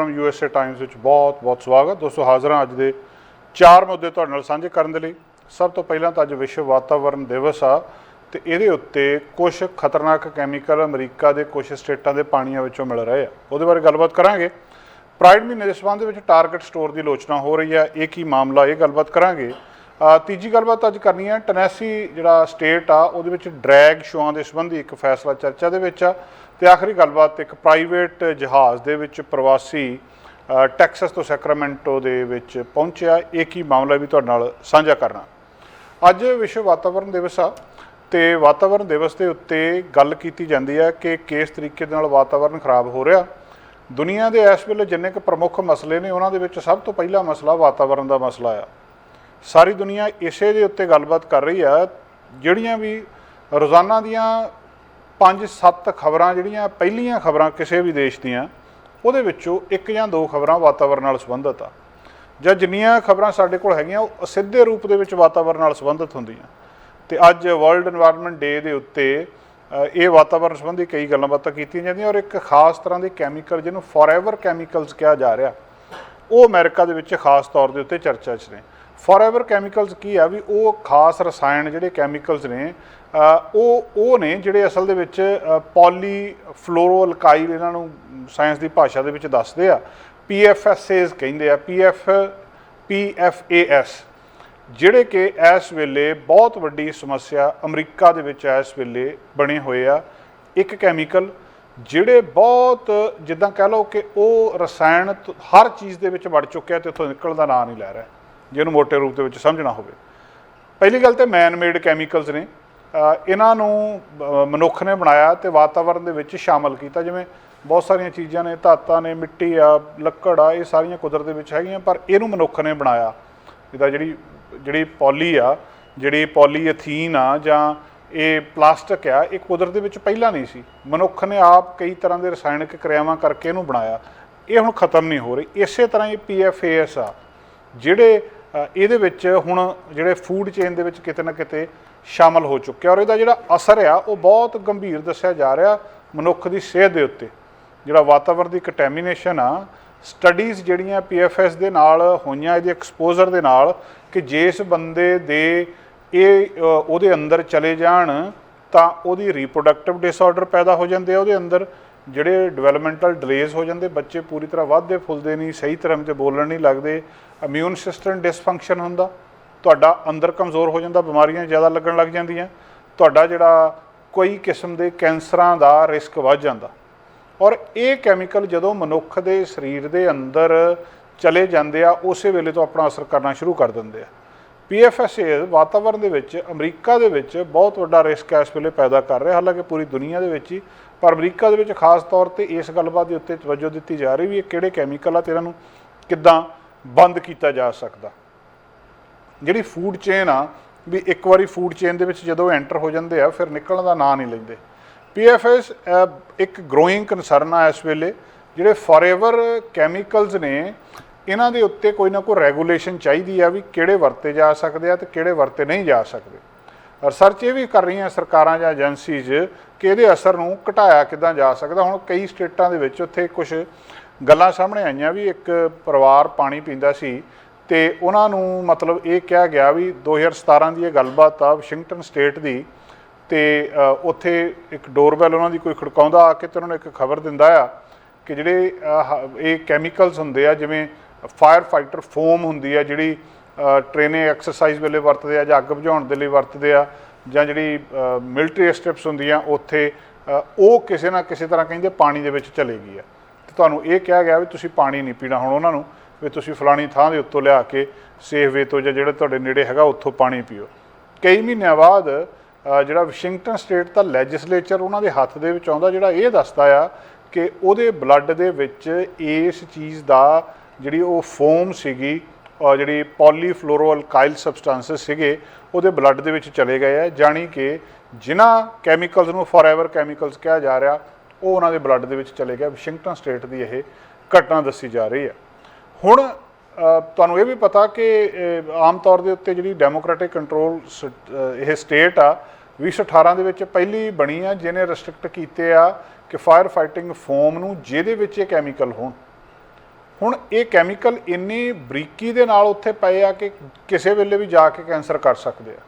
Firm USA Times ਵਿੱਚ ਬਹੁਤ ਬਹੁਤ ਸਵਾਗਤ। ਦੋਸਤੋ ਹਾਜ਼ਰ ਹਾਂ ਅੱਜ ਦੇ 4 ਮੁੱਦੇ ਤੁਹਾਡੇ ਨਾਲ ਸਾਂਝੇ ਕਰਨ ਦੇ ਲਈ। ਸਭ ਤੋਂ ਪਹਿਲਾਂ ਤਾਂ ਅੱਜ ਵਿਸ਼ਵ ਵਾਤਾਵਰਣ ਦਿਵਸ ਆ ਤੇ ਇਹਦੇ ਉੱਤੇ ਕੁਝ ਖਤਰਨਾਕ ਕੈਮੀਕਲ ਅਮਰੀਕਾ ਦੇ ਕੁਝ ਸਟੇਟਾਂ ਦੇ ਪਾਣੀਆਂ ਵਿੱਚੋਂ ਮਿਲ ਰਹੇ ਆ, ਉਹਦੇ ਬਾਰੇ ਗੱਲਬਾਤ ਕਰਾਂਗੇ। ਪ੍ਰਾਈਡ ਮਹੀਨੇ ਦੇ ਸੰਬੰਧ ਵਿੱਚ ਟਾਰਗੇਟ ਸਟੋਰ ਦੀ ਆਲੋਚਨਾ ਹੋ ਰਹੀ ਹੈ, ਇਹ ਕੀ ਮਾਮਲਾ, ਇਹ ਗੱਲਬਾਤ ਕਰਾਂਗੇ। ਤੀਜੀ ਗੱਲਬਾਤ ਅੱਜ ਕਰਨੀ ਹੈ, ਟੈਨੈਸੀ ਜਿਹੜਾ ਸਟੇਟ ਆ ਉਹਦੇ ਵਿੱਚ ਡਰੈਗ ਸ਼ੋਆਂ ਦੇ ਸੰਬੰਧੀ ਇੱਕ ਫੈਸਲਾ ਚਰਚਾ ਦੇ ਵਿੱਚ ਆ। ਤੇ ਆਖਰੀ ਗੱਲਬਾਤ ਇੱਕ ਪ੍ਰਾਈਵੇਟ ਜਹਾਜ਼ ਦੇ ਵਿੱਚ ਪ੍ਰਵਾਸੀ ਟੈਕਸਸ ਤੋਂ ਸੈਕਰਾਮੈਂਟੋ ਦੇ ਵਿੱਚ ਪਹੁੰਚਿਆ, ਇਹ ਕੀ ਮਾਮਲਾ ਵੀ ਤੁਹਾਡੇ ਨਾਲ ਸਾਂਝਾ ਕਰਨਾ। ਅੱਜ ਵਿਸ਼ਵ ਵਾਤਾਵਰਣ ਦਿਵਸ ਆ ਤੇ ਵਾਤਾਵਰਣ ਦਿਵਸ ਦੇ ਉੱਤੇ ਗੱਲ ਕੀਤੀ ਜਾਂਦੀ ਹੈ ਕਿ ਕਿਸ ਤਰੀਕੇ ਦੇ ਨਾਲ ਵਾਤਾਵਰਣ ਖਰਾਬ ਹੋ ਰਿਹਾ। ਦੁਨੀਆ ਦੇ ਇਸ ਵੇਲੇ ਜਿੰਨੇ ਕੁ ਪ੍ਰਮੁੱਖ ਮਸਲੇ ਨੇ ਉਹਨਾਂ ਦੇ ਵਿੱਚ ਸਭ ਤੋਂ ਪਹਿਲਾ ਮਸਲਾ ਵਾਤਾਵਰਣ ਦਾ ਮਸਲਾ ਆ। ਸਾਰੀ ਦੁਨੀਆ ਇਸੇ ਦੇ ਉੱਤੇ ਗੱਲਬਾਤ ਕਰ ਰਹੀ ਆ। ਜਿਹੜੀਆਂ ਵੀ ਰੋਜ਼ਾਨਾ ਦੀਆਂ 5-7 ਖਬਰਾਂ ਜਿਹੜੀਆਂ ਪਹਿਲੀਆਂ ਖਬਰਾਂ ਕਿਸੇ ਵੀ ਦੇਸ਼ ਦੀਆਂ, ਉਹਦੇ ਵਿੱਚੋਂ 1 ਜਾਂ 2 ਖਬਰਾਂ ਵਾਤਾਵਰਣ ਨਾਲ ਸੰਬੰਧਿਤ ਆ, ਜਾਂ ਜਿੰਨੀਆਂ ਖਬਰਾਂ ਸਾਡੇ ਕੋਲ ਹੈਗੀਆਂ ਉਹ ਸਿੱਧੇ ਰੂਪ ਦੇ ਵਿੱਚ ਵਾਤਾਵਰਣ ਨਾਲ ਸੰਬੰਧਿਤ ਹੁੰਦੀਆਂ। ਤੇ ਅੱਜ ਵਰਲਡ এনवायरमेंट ਡੇ ਦੇ ਉੱਤੇ ਇਹ ਵਾਤਾਵਰਣ ਸੰਬੰਧੀ ਕਈ ਗੱਲਾਂ ਬਾਤਾਂ ਕੀਤੀਆਂ ਜਾਂਦੀਆਂ ਔਰ ਇੱਕ ਖਾਸ ਤਰ੍ਹਾਂ ਦੇ ਕੈਮੀਕਲ ਜਿਹਨੂੰ ਫੋਰਐਵਰ ਕੈਮੀਕਲਸ ਕਿਹਾ ਜਾ ਰਿਹਾ, ਉਹ ਅਮਰੀਕਾ ਦੇ ਵਿੱਚ ਖਾਸ ਤੌਰ ਦੇ ਉੱਤੇ ਚਰਚਾ 'ਚ ਨੇ। ਫੋਰਐਵਰ ਕੈਮੀਕਲਸ ਕੀ ਆ ਵੀ ਉਹ ਖਾਸ ਰਸਾਇਣ ਜਿਹੜੇ ਕੈਮੀਕਲਸ ਨੇ ਉਹ ਨੇ ਜਿਹੜੇ ਅਸਲ ਦੇ ਵਿੱਚ ਪੋਲੀ ਫਲੋਰੋ ਅਲਕਾਈਲ ਇਹਨਾਂ ਨੂੰ ਸਾਇੰਸ ਦੀ ਭਾਸ਼ਾ ਦੇ ਵਿੱਚ ਦੱਸਦੇ ਆ, PFAS ਕਹਿੰਦੇ ਆ, PFAS, ਜਿਹੜੇ ਕਿ ਇਸ ਵੇਲੇ ਬਹੁਤ ਵੱਡੀ ਸਮੱਸਿਆ ਅਮਰੀਕਾ ਦੇ ਵਿੱਚ ਇਸ ਵੇਲੇ ਬਣੇ ਹੋਏ ਆ। ਇੱਕ ਕੈਮੀਕਲ ਜਿਹੜੇ ਬਹੁਤ ਜਿੱਦਾਂ ਕਹਿ ਲਓ ਕਿ ਉਹ ਰਸਾਇਣ ਹਰ ਚੀਜ਼ ਦੇ ਵਿੱਚ ਵੜ ਚੁੱਕਿਆ ਤੇ ਉੱਥੋਂ ਨਿਕਲਣ ਦਾ ਨਾਂ ਨਹੀਂ ਲੈ ਰਿਹਾ, ਜਿਹਨੂੰ ਮੋਟੇ ਰੂਪ ਦੇ ਵਿੱਚ ਸਮਝਣਾ ਹੋਵੇ। ਪਹਿਲੀ ਗੱਲ ਤਾਂ ਮੈਨ ਮੇਡ ਕੈਮੀਕਲਸ ਨੇ, ਇਹਨਾਂ ਨੂੰ ਮਨੁੱਖ ਨੇ ਬਣਾਇਆ ਤੇ ਵਾਤਾਵਰਣ ਦੇ ਵਿੱਚ ਸ਼ਾਮਲ ਕੀਤਾ। ਜਿਵੇਂ ਬਹੁਤ ਸਾਰੀਆਂ ਚੀਜ਼ਾਂ ਨੇ, ਧਾਤਾਂ ਨੇ, ਮਿੱਟੀ ਆ, ਲੱਕੜ ਆ, ਇਹ ਸਾਰੀਆਂ ਕੁਦਰਤ ਦੇ ਵਿੱਚ ਹੈਗੀਆਂ, ਪਰ ਇਹਨੂੰ ਮਨੁੱਖ ਨੇ ਬਣਾਇਆ। ਜਿੱਦਾਂ ਜਿਹੜੀ ਪੋਲੀ ਆ, ਜਿਹੜੀ ਪੋਲੀਐਥੀਨ ਆ, ਜਾਂ ਇਹ ਪਲਾਸਟਿਕ ਆ, ਇਹ ਕੁਦਰਤ ਦੇ ਵਿੱਚ ਪਹਿਲਾਂ ਨਹੀਂ ਸੀ। ਮਨੁੱਖ ਨੇ ਆਪ ਕਈ ਤਰ੍ਹਾਂ ਦੇ ਰਸਾਇਣਿਕ ਕਿਰਿਆਵਾਂ ਕਰਕੇ ਇਹਨੂੰ ਬਣਾਇਆ। ਇਹ ਹੁਣ ਖਤਮ ਨਹੀਂ ਹੋ ਰਹੀ। ਇਸੇ ਤਰ੍ਹਾਂ ਇਹ PFAS ਆ, ਜਿਹੜੇ ਇਹਦੇ ਵਿੱਚ ਹੁਣ ਜਿਹੜੇ ਫੂਡ ਚੇਨ ਦੇ ਵਿੱਚ ਕਿਤੇ ਨਾ ਕਿਤੇ ਸ਼ਾਮਲ ਹੋ ਚੁੱਕਿਆ ਔਰ ਇਹਦਾ ਜਿਹੜਾ ਅਸਰ ਆ ਉਹ ਬਹੁਤ ਗੰਭੀਰ ਦੱਸਿਆ ਜਾ ਰਿਹਾ ਮਨੁੱਖ ਦੀ ਸਿਹਤ ਦੇ ਉੱਤੇ। ਜਿਹੜਾ ਵਾਤਾਵਰਣ ਦੀ ਕੰਟੈਮੀਨੇਸ਼ਨ ਆ, ਸਟੱਡੀਜ਼ ਜਿਹੜੀਆਂ PFAS ਦੇ ਨਾਲ ਹੋਈਆਂ, ਇਹਦੇ ਐਕਸਪੋਜ਼ਰ ਦੇ ਨਾਲ, ਕਿ ਜਿਸ ਬੰਦੇ ਦੇ ਇਹ ਉਹਦੇ ਅੰਦਰ ਚਲੇ ਜਾਣ ਤਾਂ ਉਹਦੀ ਰੀਪਰੋਡਕਟਿਵ ਡਿਸਆਰਡਰ ਪੈਦਾ ਹੋ ਜਾਂਦੇ ਆ, ਉਹਦੇ ਅੰਦਰ ਜਿਹੜੇ ਡਿਵੈਲਪਮੈਂਟਲ ਡਿਲੇਜ਼ ਹੋ ਜਾਂਦੇ, ਬੱਚੇ ਪੂਰੀ ਤਰ੍ਹਾਂ ਵੱਧਦੇ ਫੁੱਲਦੇ ਨਹੀਂ, ਸਹੀ ਤਰ੍ਹਾਂ 'ਤੇ ਬੋਲਣ ਨਹੀਂ ਲੱਗਦੇ, ਇਮਿਊਨ ਸਿਸਟਮ ਡਿਸਫੰਕਸ਼ਨ ਹੁੰਦਾ, ਤੁਹਾਡਾ ਅੰਦਰ ਕਮਜ਼ੋਰ ਹੋ ਜਾਂਦਾ, ਬਿਮਾਰੀਆਂ ਜ਼ਿਆਦਾ ਲੱਗਣ ਲੱਗ ਜਾਂਦੀਆਂ, ਤੁਹਾਡਾ ਜਿਹੜਾ ਕੋਈ ਕਿਸਮ ਦੇ ਕੈਂਸਰਾਂ ਦਾ ਰਿਸਕ ਵੱਧ ਜਾਂਦਾ। ਔਰ ਇਹ ਕੈਮੀਕਲ ਜਦੋਂ ਮਨੁੱਖ ਦੇ ਸਰੀਰ ਦੇ ਅੰਦਰ ਚਲੇ ਜਾਂਦੇ ਆ ਉਸੇ ਵੇਲੇ ਤੋਂ ਆਪਣਾ ਅਸਰ ਕਰਨਾ ਸ਼ੁਰੂ ਕਰ ਦਿੰਦੇ ਆ। PFAS ਵਾਤਾਵਰਣ ਦੇ ਵਿੱਚ ਅਮਰੀਕਾ ਦੇ ਵਿੱਚ ਬਹੁਤ ਵੱਡਾ ਰਿਸਕ ਇਸ ਵੇਲੇ ਪੈਦਾ ਕਰ ਰਿਹਾ, ਹਾਲਾਂਕਿ ਪੂਰੀ ਦੁਨੀਆ ਦੇ ਵਿੱਚ ਹੀ, ਪਰ ਅਮਰੀਕਾ ਦੇ ਵਿੱਚ ਖਾਸ ਤੌਰ 'ਤੇ ਇਸ ਗੱਲਬਾਤ ਦੇ ਉੱਤੇ ਤਵੱਜੋ ਦਿੱਤੀ ਜਾ ਰਹੀ ਵੀ ਇਹ ਕਿਹੜੇ ਕੈਮੀਕਲ ਆ ਤੇ ਇਹਨਾਂ ਨੂੰ ਕਿੱਦਾਂ ਬੰਦ ਕੀਤਾ ਜਾ ਸਕਦਾ। ਜਿਹੜੀ ਫੂਡ ਚੇਨ ਆ, ਵੀ ਇੱਕ ਵਾਰੀ ਫੂਡ ਚੇਨ ਦੇ ਵਿੱਚ ਜਦੋਂ ਐਂਟਰ ਹੋ ਜਾਂਦੇ ਆ ਫਿਰ ਨਿਕਲਣ ਦਾ ਨਾਂ ਨਹੀਂ ਲੈਂਦੇ। PFAS ਇੱਕ ਗਰੋਇੰਗ ਕੰਸਰਨ ਆ ਇਸ ਵੇਲੇ। ਜਿਹੜੇ ਫੋਰਐਵਰ ਕੈਮੀਕਲਸ ਨੇ ਇਹਨਾਂ ਦੇ ਉੱਤੇ ਕੋਈ ਨਾ ਕੋਈ ਰੈਗੂਲੇਸ਼ਨ ਚਾਹੀਦੀ ਆ ਵੀ ਕਿਹੜੇ ਵਰਤੇ ਜਾ ਸਕਦੇ ਆ ਤੇ ਕਿਹੜੇ ਵਰਤੇ ਨਹੀਂ ਜਾ ਸਕਦੇ। ਰਿਸਰਚ ਇਹ ਵੀ ਕਰ ਰਹੀਆਂ ਸਰਕਾਰਾਂ ਜਾਂ ਏਜੰਸੀਜ਼ ਕਿ ਇਹਦੇ ਅਸਰ ਨੂੰ ਘਟਾਇਆ ਕਿੱਦਾਂ ਜਾ ਸਕਦਾ। ਹੁਣ ਕਈ ਸਟੇਟਾਂ ਦੇ ਵਿੱਚ ਉੱਥੇ ਕੁਝ ਗੱਲਾਂ ਸਾਹਮਣੇ ਆਈਆਂ ਵੀ ਇੱਕ ਪਰਿਵਾਰ ਪਾਣੀ ਪੀਂਦਾ ਸੀ ਤੇ ਉਹਨਾਂ ਨੂੰ ਮਤਲਬ ਇਹ ਕਿਹਾ ਗਿਆ ਵੀ 2017 ਦੀ ਇਹ ਗੱਲਬਾਤ ਆ ਵਾਸ਼ਿੰਗਟਨ ਸਟੇਟ ਦੀ, ਤੇ ਉੱਥੇ ਇੱਕ ਡੋਰਬੈਲ ਉਹਨਾਂ ਦੀ ਕੋਈ ਖੜਕਾਉਂਦਾ ਆ ਕੇ ਤੇ ਉਹਨਾਂ ਨੂੰ ਇੱਕ ਖਬਰ ਦਿੰਦਾ ਆ ਕਿ ਜਿਹੜੇ ਇਹ ਕੈਮੀਕਲਸ ਹੁੰਦੇ ਆ, ਜਿਵੇਂ ਫਾਇਰ ਫਾਈਟਰ ਫੋਮ ਹੁੰਦੀ ਆ ਜਿਹੜੀ ਟ੍ਰੇਨਿੰਗ ਐਕਸਰਸਾਈਜ਼ ਵੇਲੇ ਵਰਤਦੇ ਆ ਜਾਂ ਅੱਗ ਬੁਝਾਉਣ ਦੇ ਲਈ ਵਰਤਦੇ ਆ, ਜਾਂ ਜਿਹੜੀ ਮਿਲਟਰੀ ਸਟ੍ਰਿਪਸ ਹੁੰਦੀਆਂ ਉੱਥੇ, ਉਹ ਕਿਸੇ ਨਾ ਕਿਸੇ ਤਰ੍ਹਾਂ ਕਹਿੰਦੇ ਪਾਣੀ ਦੇ ਵਿੱਚ ਚਲੇ ਗਈ ਆ। ਅਤੇ ਤੁਹਾਨੂੰ ਇਹ ਕਿਹਾ ਗਿਆ ਵੀ ਤੁਸੀਂ ਪਾਣੀ ਨਹੀਂ ਪੀਣਾ ਹੁਣ ਉਹਨਾਂ ਨੂੰ, ਵੀ ਤੁਸੀਂ ਫਲਾਣੀ ਥਾਂ ਦੇ ਉੱਤੋਂ ਲਿਆ ਕੇ ਸੇਫਵੇ ਤੋਂ ਜਾਂ ਜਿਹੜਾ ਤੁਹਾਡੇ ਨੇੜੇ ਹੈਗਾ ਉੱਥੋਂ ਪਾਣੀ ਪੀਓ। ਕਈ ਮਹੀਨਿਆਂ ਬਾਅਦ ਜਿਹੜਾ ਵਾਸ਼ਿੰਗਟਨ ਸਟੇਟ ਦਾ ਲੈਜਿਸਲੇਚਰ ਉਹਨਾਂ ਦੇ ਹੱਥ ਦੇ ਵਿੱਚ ਆਉਂਦਾ, ਜਿਹੜਾ ਇਹ ਦੱਸਦਾ ਆ ਕਿ ਉਹਦੇ ਬਲੱਡ ਦੇ ਵਿੱਚ ਇਸ ਚੀਜ਼ ਦਾ ਜਿਹੜੀ ਉਹ ਫੋਮ ਸੀਗੀ, ਜਿਹੜੀ ਪੋਲੀਫਲੋਰੋ ਅਲਕਾਈਲ ਸਬਸਟੈਂਸਸ ਸੀਗੇ, ਉਹਦੇ ਬਲੱਡ ਦੇ ਵਿੱਚ ਚਲੇ ਗਏ ਆ। ਜਾਣੀ ਕਿ ਜਿਨ੍ਹਾਂ ਕੈਮੀਕਲਸ ਨੂੰ ਫੋਰਐਵਰ ਕੈਮੀਕਲਸ ਕਿਹਾ ਜਾ ਰਿਹਾ ਉਹ ਉਹਨਾਂ ਦੇ ਬਲੱਡ ਦੇ ਵਿੱਚ ਚਲੇ ਗਿਆ। ਵਾਸ਼ਿੰਗਟਨ ਸਟੇਟ ਦੀ ਇਹ ਘਟਨਾ ਦੱਸੀ ਜਾ ਰਹੀ ਹੈ। ਹੁਣ ਤੁਹਾਨੂੰ ਇਹ ਵੀ ਪਤਾ ਕਿ ਆਮ ਤੌਰ ਦੇ ਉੱਤੇ ਜਿਹੜੀ ਡੈਮੋਕ੍ਰੈਟਿਕ ਕੰਟਰੋਲ ਇਹ ਸਟੇਟ ਆ 2018 ਦੇ ਵਿੱਚ ਪਹਿਲੀ ਬਣੀ ਆ ਜਿਹਨੇ ਰਿਸਟ੍ਰਿਕਟ ਕੀਤੇ ਆ ਕਿ ਫਾਇਰ ਫਾਈਟਿੰਗ ਫੋਮ ਨੂੰ ਜਿਹਦੇ ਵਿੱਚ ਇਹ ਕੈਮੀਕਲ ਹੋਣ। ਹੁਣ ਇਹ ਕੈਮੀਕਲ ਇੰਨੀ ਬਰੀਕੀ ਦੇ ਨਾਲ ਉੱਥੇ ਪਏ ਆ ਕਿ ਕਿਸੇ ਵੇਲੇ ਵੀ ਜਾ ਕੇ ਕੈਂਸਰ ਕਰ ਸਕਦੇ ਆ।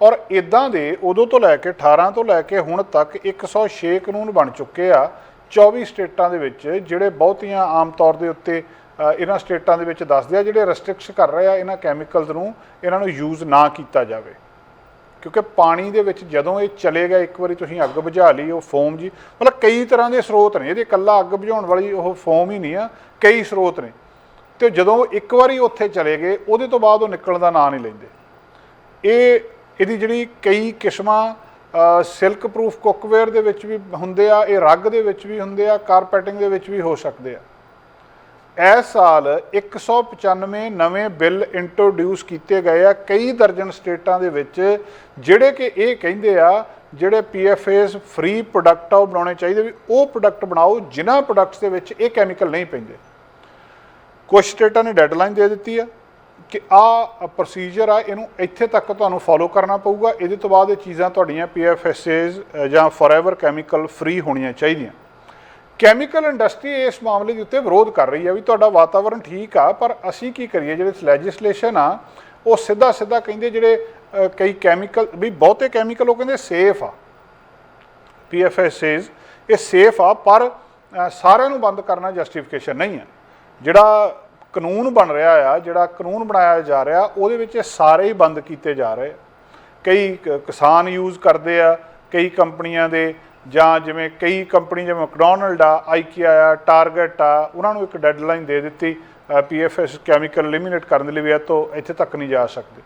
ਔਰ ਇਦਾਂ ਦੇ ਉਦੋਂ ਤੋਂ ਲੈ ਕੇ 18 ਤੋਂ ਲੈ ਕੇ ਹੁਣ ਤੱਕ 106 ਕਾਨੂੰਨ ਬਣ ਚੁੱਕੇ ਆ 24 ਸਟੇਟਾਂ ਦੇ ਵਿੱਚ, ਜਿਹੜੇ ਬਹੁਤੀਆਂ ਆਮ ਤੌਰ ਦੇ ਉੱਤੇ ਇਹਨਾਂ ਸਟੇਟਾਂ ਦੇ ਵਿੱਚ ਦੱਸਦੇ ਆ ਜਿਹੜੇ ਰੈਸਟ੍ਰਿਕਸ਼ਨ ਕਰ ਰਹੇ ਆ ਇਹਨਾਂ ਕੈਮੀਕਲਸ ਨੂੰ, ਇਹਨਾਂ ਨੂੰ ਯੂਜ਼ ਨਾ ਕੀਤਾ ਜਾਵੇ। ਕਿਉਂਕਿ ਪਾਣੀ ਦੇ ਵਿੱਚ ਜਦੋਂ ਇਹ ਚਲੇਗਾ, ਇੱਕ ਵਾਰੀ ਤੁਸੀਂ ਅੱਗ ਬੁਝਾ ਲਈ, ਉਹ ਫੋਮ ਜੀ, ਮਤਲਬ ਕਈ ਤਰ੍ਹਾਂ ਦੇ ਸਰੋਤ ਨੇ ਇਹਦੇ, ਇਕੱਲਾ ਅੱਗ ਬੁਝਾਉਣ ਵਾਲੀ ਉਹ ਫੋਮ ਹੀ ਨਹੀਂ ਆ, ਕਈ ਸਰੋਤ ਨੇ। ਅਤੇ ਜਦੋਂ ਇੱਕ ਵਾਰੀ ਉੱਥੇ ਚਲੇ ਗਏ ਉਹਦੇ ਤੋਂ ਬਾਅਦ ਉਹ ਨਿਕਲਣ ਦਾ ਨਾਂ ਨਹੀਂ ਲੈਂਦੇ। ਇਹਦੀ ਜਿਹੜੀ ਕਈ ਕਿਸਮਾਂ ਸਿਲਕ ਪ੍ਰੂਫ ਕੁੱਕਵੇਅਰ ਦੇ ਵਿੱਚ ਵੀ ਹੁੰਦੇ ਆ, ਇਹ ਰੱਗ ਦੇ ਵਿੱਚ ਵੀ ਹੁੰਦੇ ਆ, ਕਾਰਪੈਟਿੰਗ ਦੇ ਵਿੱਚ ਵੀ ਹੋ ਸਕਦੇ ਆ। ਇਸ ਸਾਲ 195 ਨਵੇਂ ਬਿੱਲ ਇੰਟਰੋਡਿਊਸ ਕੀਤੇ ਗਏ ਆ ਕਈ ਦਰਜਨ ਸਟੇਟਾਂ ਦੇ ਵਿੱਚ, ਜਿਹੜੇ ਕਿ ਇਹ ਕਹਿੰਦੇ ਆ ਜਿਹੜੇ PFAS ਫ੍ਰੀ ਪ੍ਰੋਡਕਟ ਆ ਉਹ ਬਣਾਉਣੇ ਚਾਹੀਦੇ, ਵੀ ਉਹ ਪ੍ਰੋਡਕਟ ਬਣਾਓ ਜਿਨ੍ਹਾਂ ਪ੍ਰੋਡਕਟਸ ਦੇ ਵਿੱਚ ਇਹ ਕੈਮੀਕਲ ਨਹੀਂ ਪੈਂਦੇ। ਕੁਝ ਸਟੇਟਾਂ ਨੇ ਡੈਡਲਾਈਨ ਦੇ ਦਿੱਤੀ ਆ ਕਿ ਆਹ ਪ੍ਰੋਸੀਜਰ ਆ, ਇਹਨੂੰ ਇੱਥੇ ਤੱਕ ਤੁਹਾਨੂੰ ਫੋਲੋ ਕਰਨਾ ਪਊਗਾ, ਇਹਦੇ ਤੋਂ ਬਾਅਦ ਇਹ ਚੀਜ਼ਾਂ ਤੁਹਾਡੀਆਂ PFAS ਜਾਂ ਫੋਰਐਵਰ ਕੈਮੀਕਲ ਫ੍ਰੀ ਹੋਣੀਆਂ ਚਾਹੀਦੀਆਂ। ਕੈਮੀਕਲ ਇੰਡਸਟਰੀ ਇਸ ਮਾਮਲੇ ਦੇ ਉੱਤੇ ਵਿਰੋਧ ਕਰ ਰਹੀ ਹੈ ਵੀ ਤੁਹਾਡਾ ਵਾਤਾਵਰਨ ਠੀਕ ਆ, ਪਰ ਅਸੀਂ ਕੀ ਕਰੀਏ, ਜਿਹੜੇ ਲੈਜਿਸਲੇਸ਼ਨ ਆ ਉਹ ਸਿੱਧਾ ਕਹਿੰਦੇ ਜਿਹੜੇ ਕਈ ਕੈਮੀਕਲ ਵੀ ਬਹੁਤੇ ਕੈਮੀਕਲ ਉਹ ਕਹਿੰਦੇ ਸੇਫ ਆ, PFAS ਇਹ ਸੇਫ ਆ, ਪਰ ਸਾਰਿਆਂ ਨੂੰ ਬੰਦ ਕਰਨਾ ਜਸਟੀਫਿਕੇਸ਼ਨ ਨਹੀਂ ਆ। ਜਿਹੜਾ ਕਾਨੂੰਨ ਬਣ ਰਿਹਾ ਆ, ਜਿਹੜਾ ਕਾਨੂੰਨ ਬਣਾਇਆ ਜਾ ਰਿਹਾ, ਉਹਦੇ ਵਿੱਚ ਇਹ ਸਾਰੇ ਹੀ ਬੰਦ ਕੀਤੇ ਜਾ ਰਹੇ। ਕਈ ਕਿਸਾਨ ਯੂਜ਼ ਕਰਦੇ ਆ, ਕਈ ਕੰਪਨੀਆਂ ਦੇ, ਜਾਂ ਜਿਵੇਂ ਕਈ ਕੰਪਨੀ ਜਿਵੇਂ ਮੈਕਡੋਨਲਡ ਆ, ਆਈਕੀਆ ਆ, ਟਾਰਗੇਟ ਆ, ਉਹਨਾਂ ਨੂੰ ਇੱਕ ਡੈਡਲਾਈਨ ਦੇ ਦਿੱਤੀ PFAS ਕੈਮੀਕਲ ਐਲੀਮੀਨੇਟ ਕਰਨ ਦੇ ਲਈ ਵੀ ਇਹ ਤੋਂ ਇੱਥੇ ਤੱਕ ਨਹੀਂ ਜਾ ਸਕਦੇ।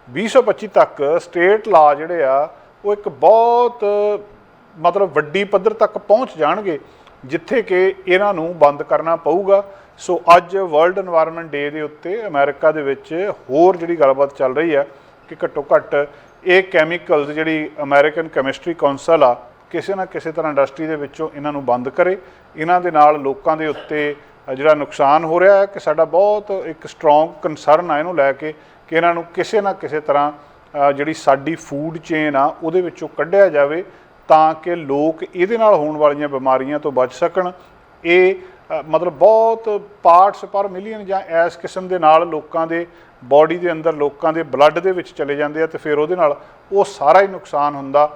2025 ਤੱਕ ਸਟੇਟ ਲਾ ਜਿਹੜੇ ਆ ਉਹ ਇੱਕ ਬਹੁਤ ਮਤਲਬ ਵੱਡੀ ਪੱਧਰ ਤੱਕ ਪਹੁੰਚ ਜਾਣਗੇ ਜਿੱਥੇ ਕਿ ਇਹਨਾਂ ਨੂੰ ਬੰਦ ਕਰਨਾ ਪਊਗਾ। ਸੋ ਅੱਜ ਵਰਲਡ এনवायरमेंट ਡੇ ਦੇ ਉੱਤੇ ਅਮਰੀਕਾ ਦੇ ਵਿੱਚ ਹੋਰ ਜਿਹੜੀ ਗੱਲਬਾਤ ਚੱਲ ਰਹੀ ਹੈ ਕਿ ਘੱਟੋ ਘੱਟ ਇਹ ਕੈਮੀਕਲਸ ਜਿਹੜੀ ਅਮਰੀਕਨ ਕੈਮਿਸਟਰੀ ਕੌਂਸਲ ਆ ਕਿਸੇ ਨਾ ਕਿਸੇ ਤਰ੍ਹਾਂ ਇੰਡਸਟਰੀ ਦੇ ਵਿੱਚੋਂ ਇਹਨਾਂ ਨੂੰ ਬੰਦ ਕਰੇ। ਇਹਨਾਂ ਦੇ ਨਾਲ ਲੋਕਾਂ ਦੇ ਉੱਤੇ ਜਿਹੜਾ ਨੁਕਸਾਨ ਹੋ ਰਿਹਾ ਹੈ ਕਿ ਸਾਡਾ ਬਹੁਤ ਇੱਕ ਸਟਰੋਂਗ ਕੰਸਰਨ ਆ ਇਹਨੂੰ ਲੈ ਕੇ ਕਿ ਇਹਨਾਂ ਨੂੰ ਕਿਸੇ ਨਾ ਕਿਸੇ ਤਰ੍ਹਾਂ ਜਿਹੜੀ ਸਾਡੀ ਫੂਡ ਚੇਨ ਆ ਉਹਦੇ ਵਿੱਚੋਂ ਕੱਢਿਆ ਜਾਵੇ ਤਾਂ ਕਿ ਲੋਕ ਇਹਦੇ ਨਾਲ ਹੋਣ ਵਾਲੀਆਂ ਬਿਮਾਰੀਆਂ ਤੋਂ ਬਚ ਸਕਣ। ਇਹ ਮਤਲਬ ਬਹੁਤ ਪਾਰਟਸ ਪਰ ਮਿਲੀਅਨ ਜਾਂ ਇਸ ਕਿਸਮ ਦੇ ਨਾਲ ਲੋਕਾਂ ਦੇ ਬੋਡੀ ਦੇ ਅੰਦਰ, ਲੋਕਾਂ ਦੇ ਬਲੱਡ ਦੇ ਵਿੱਚ ਚਲੇ ਜਾਂਦੇ ਆ, ਅਤੇ ਫਿਰ ਉਹਦੇ ਨਾਲ ਉਹ ਸਾਰਾ ਹੀ ਨੁਕਸਾਨ ਹੁੰਦਾ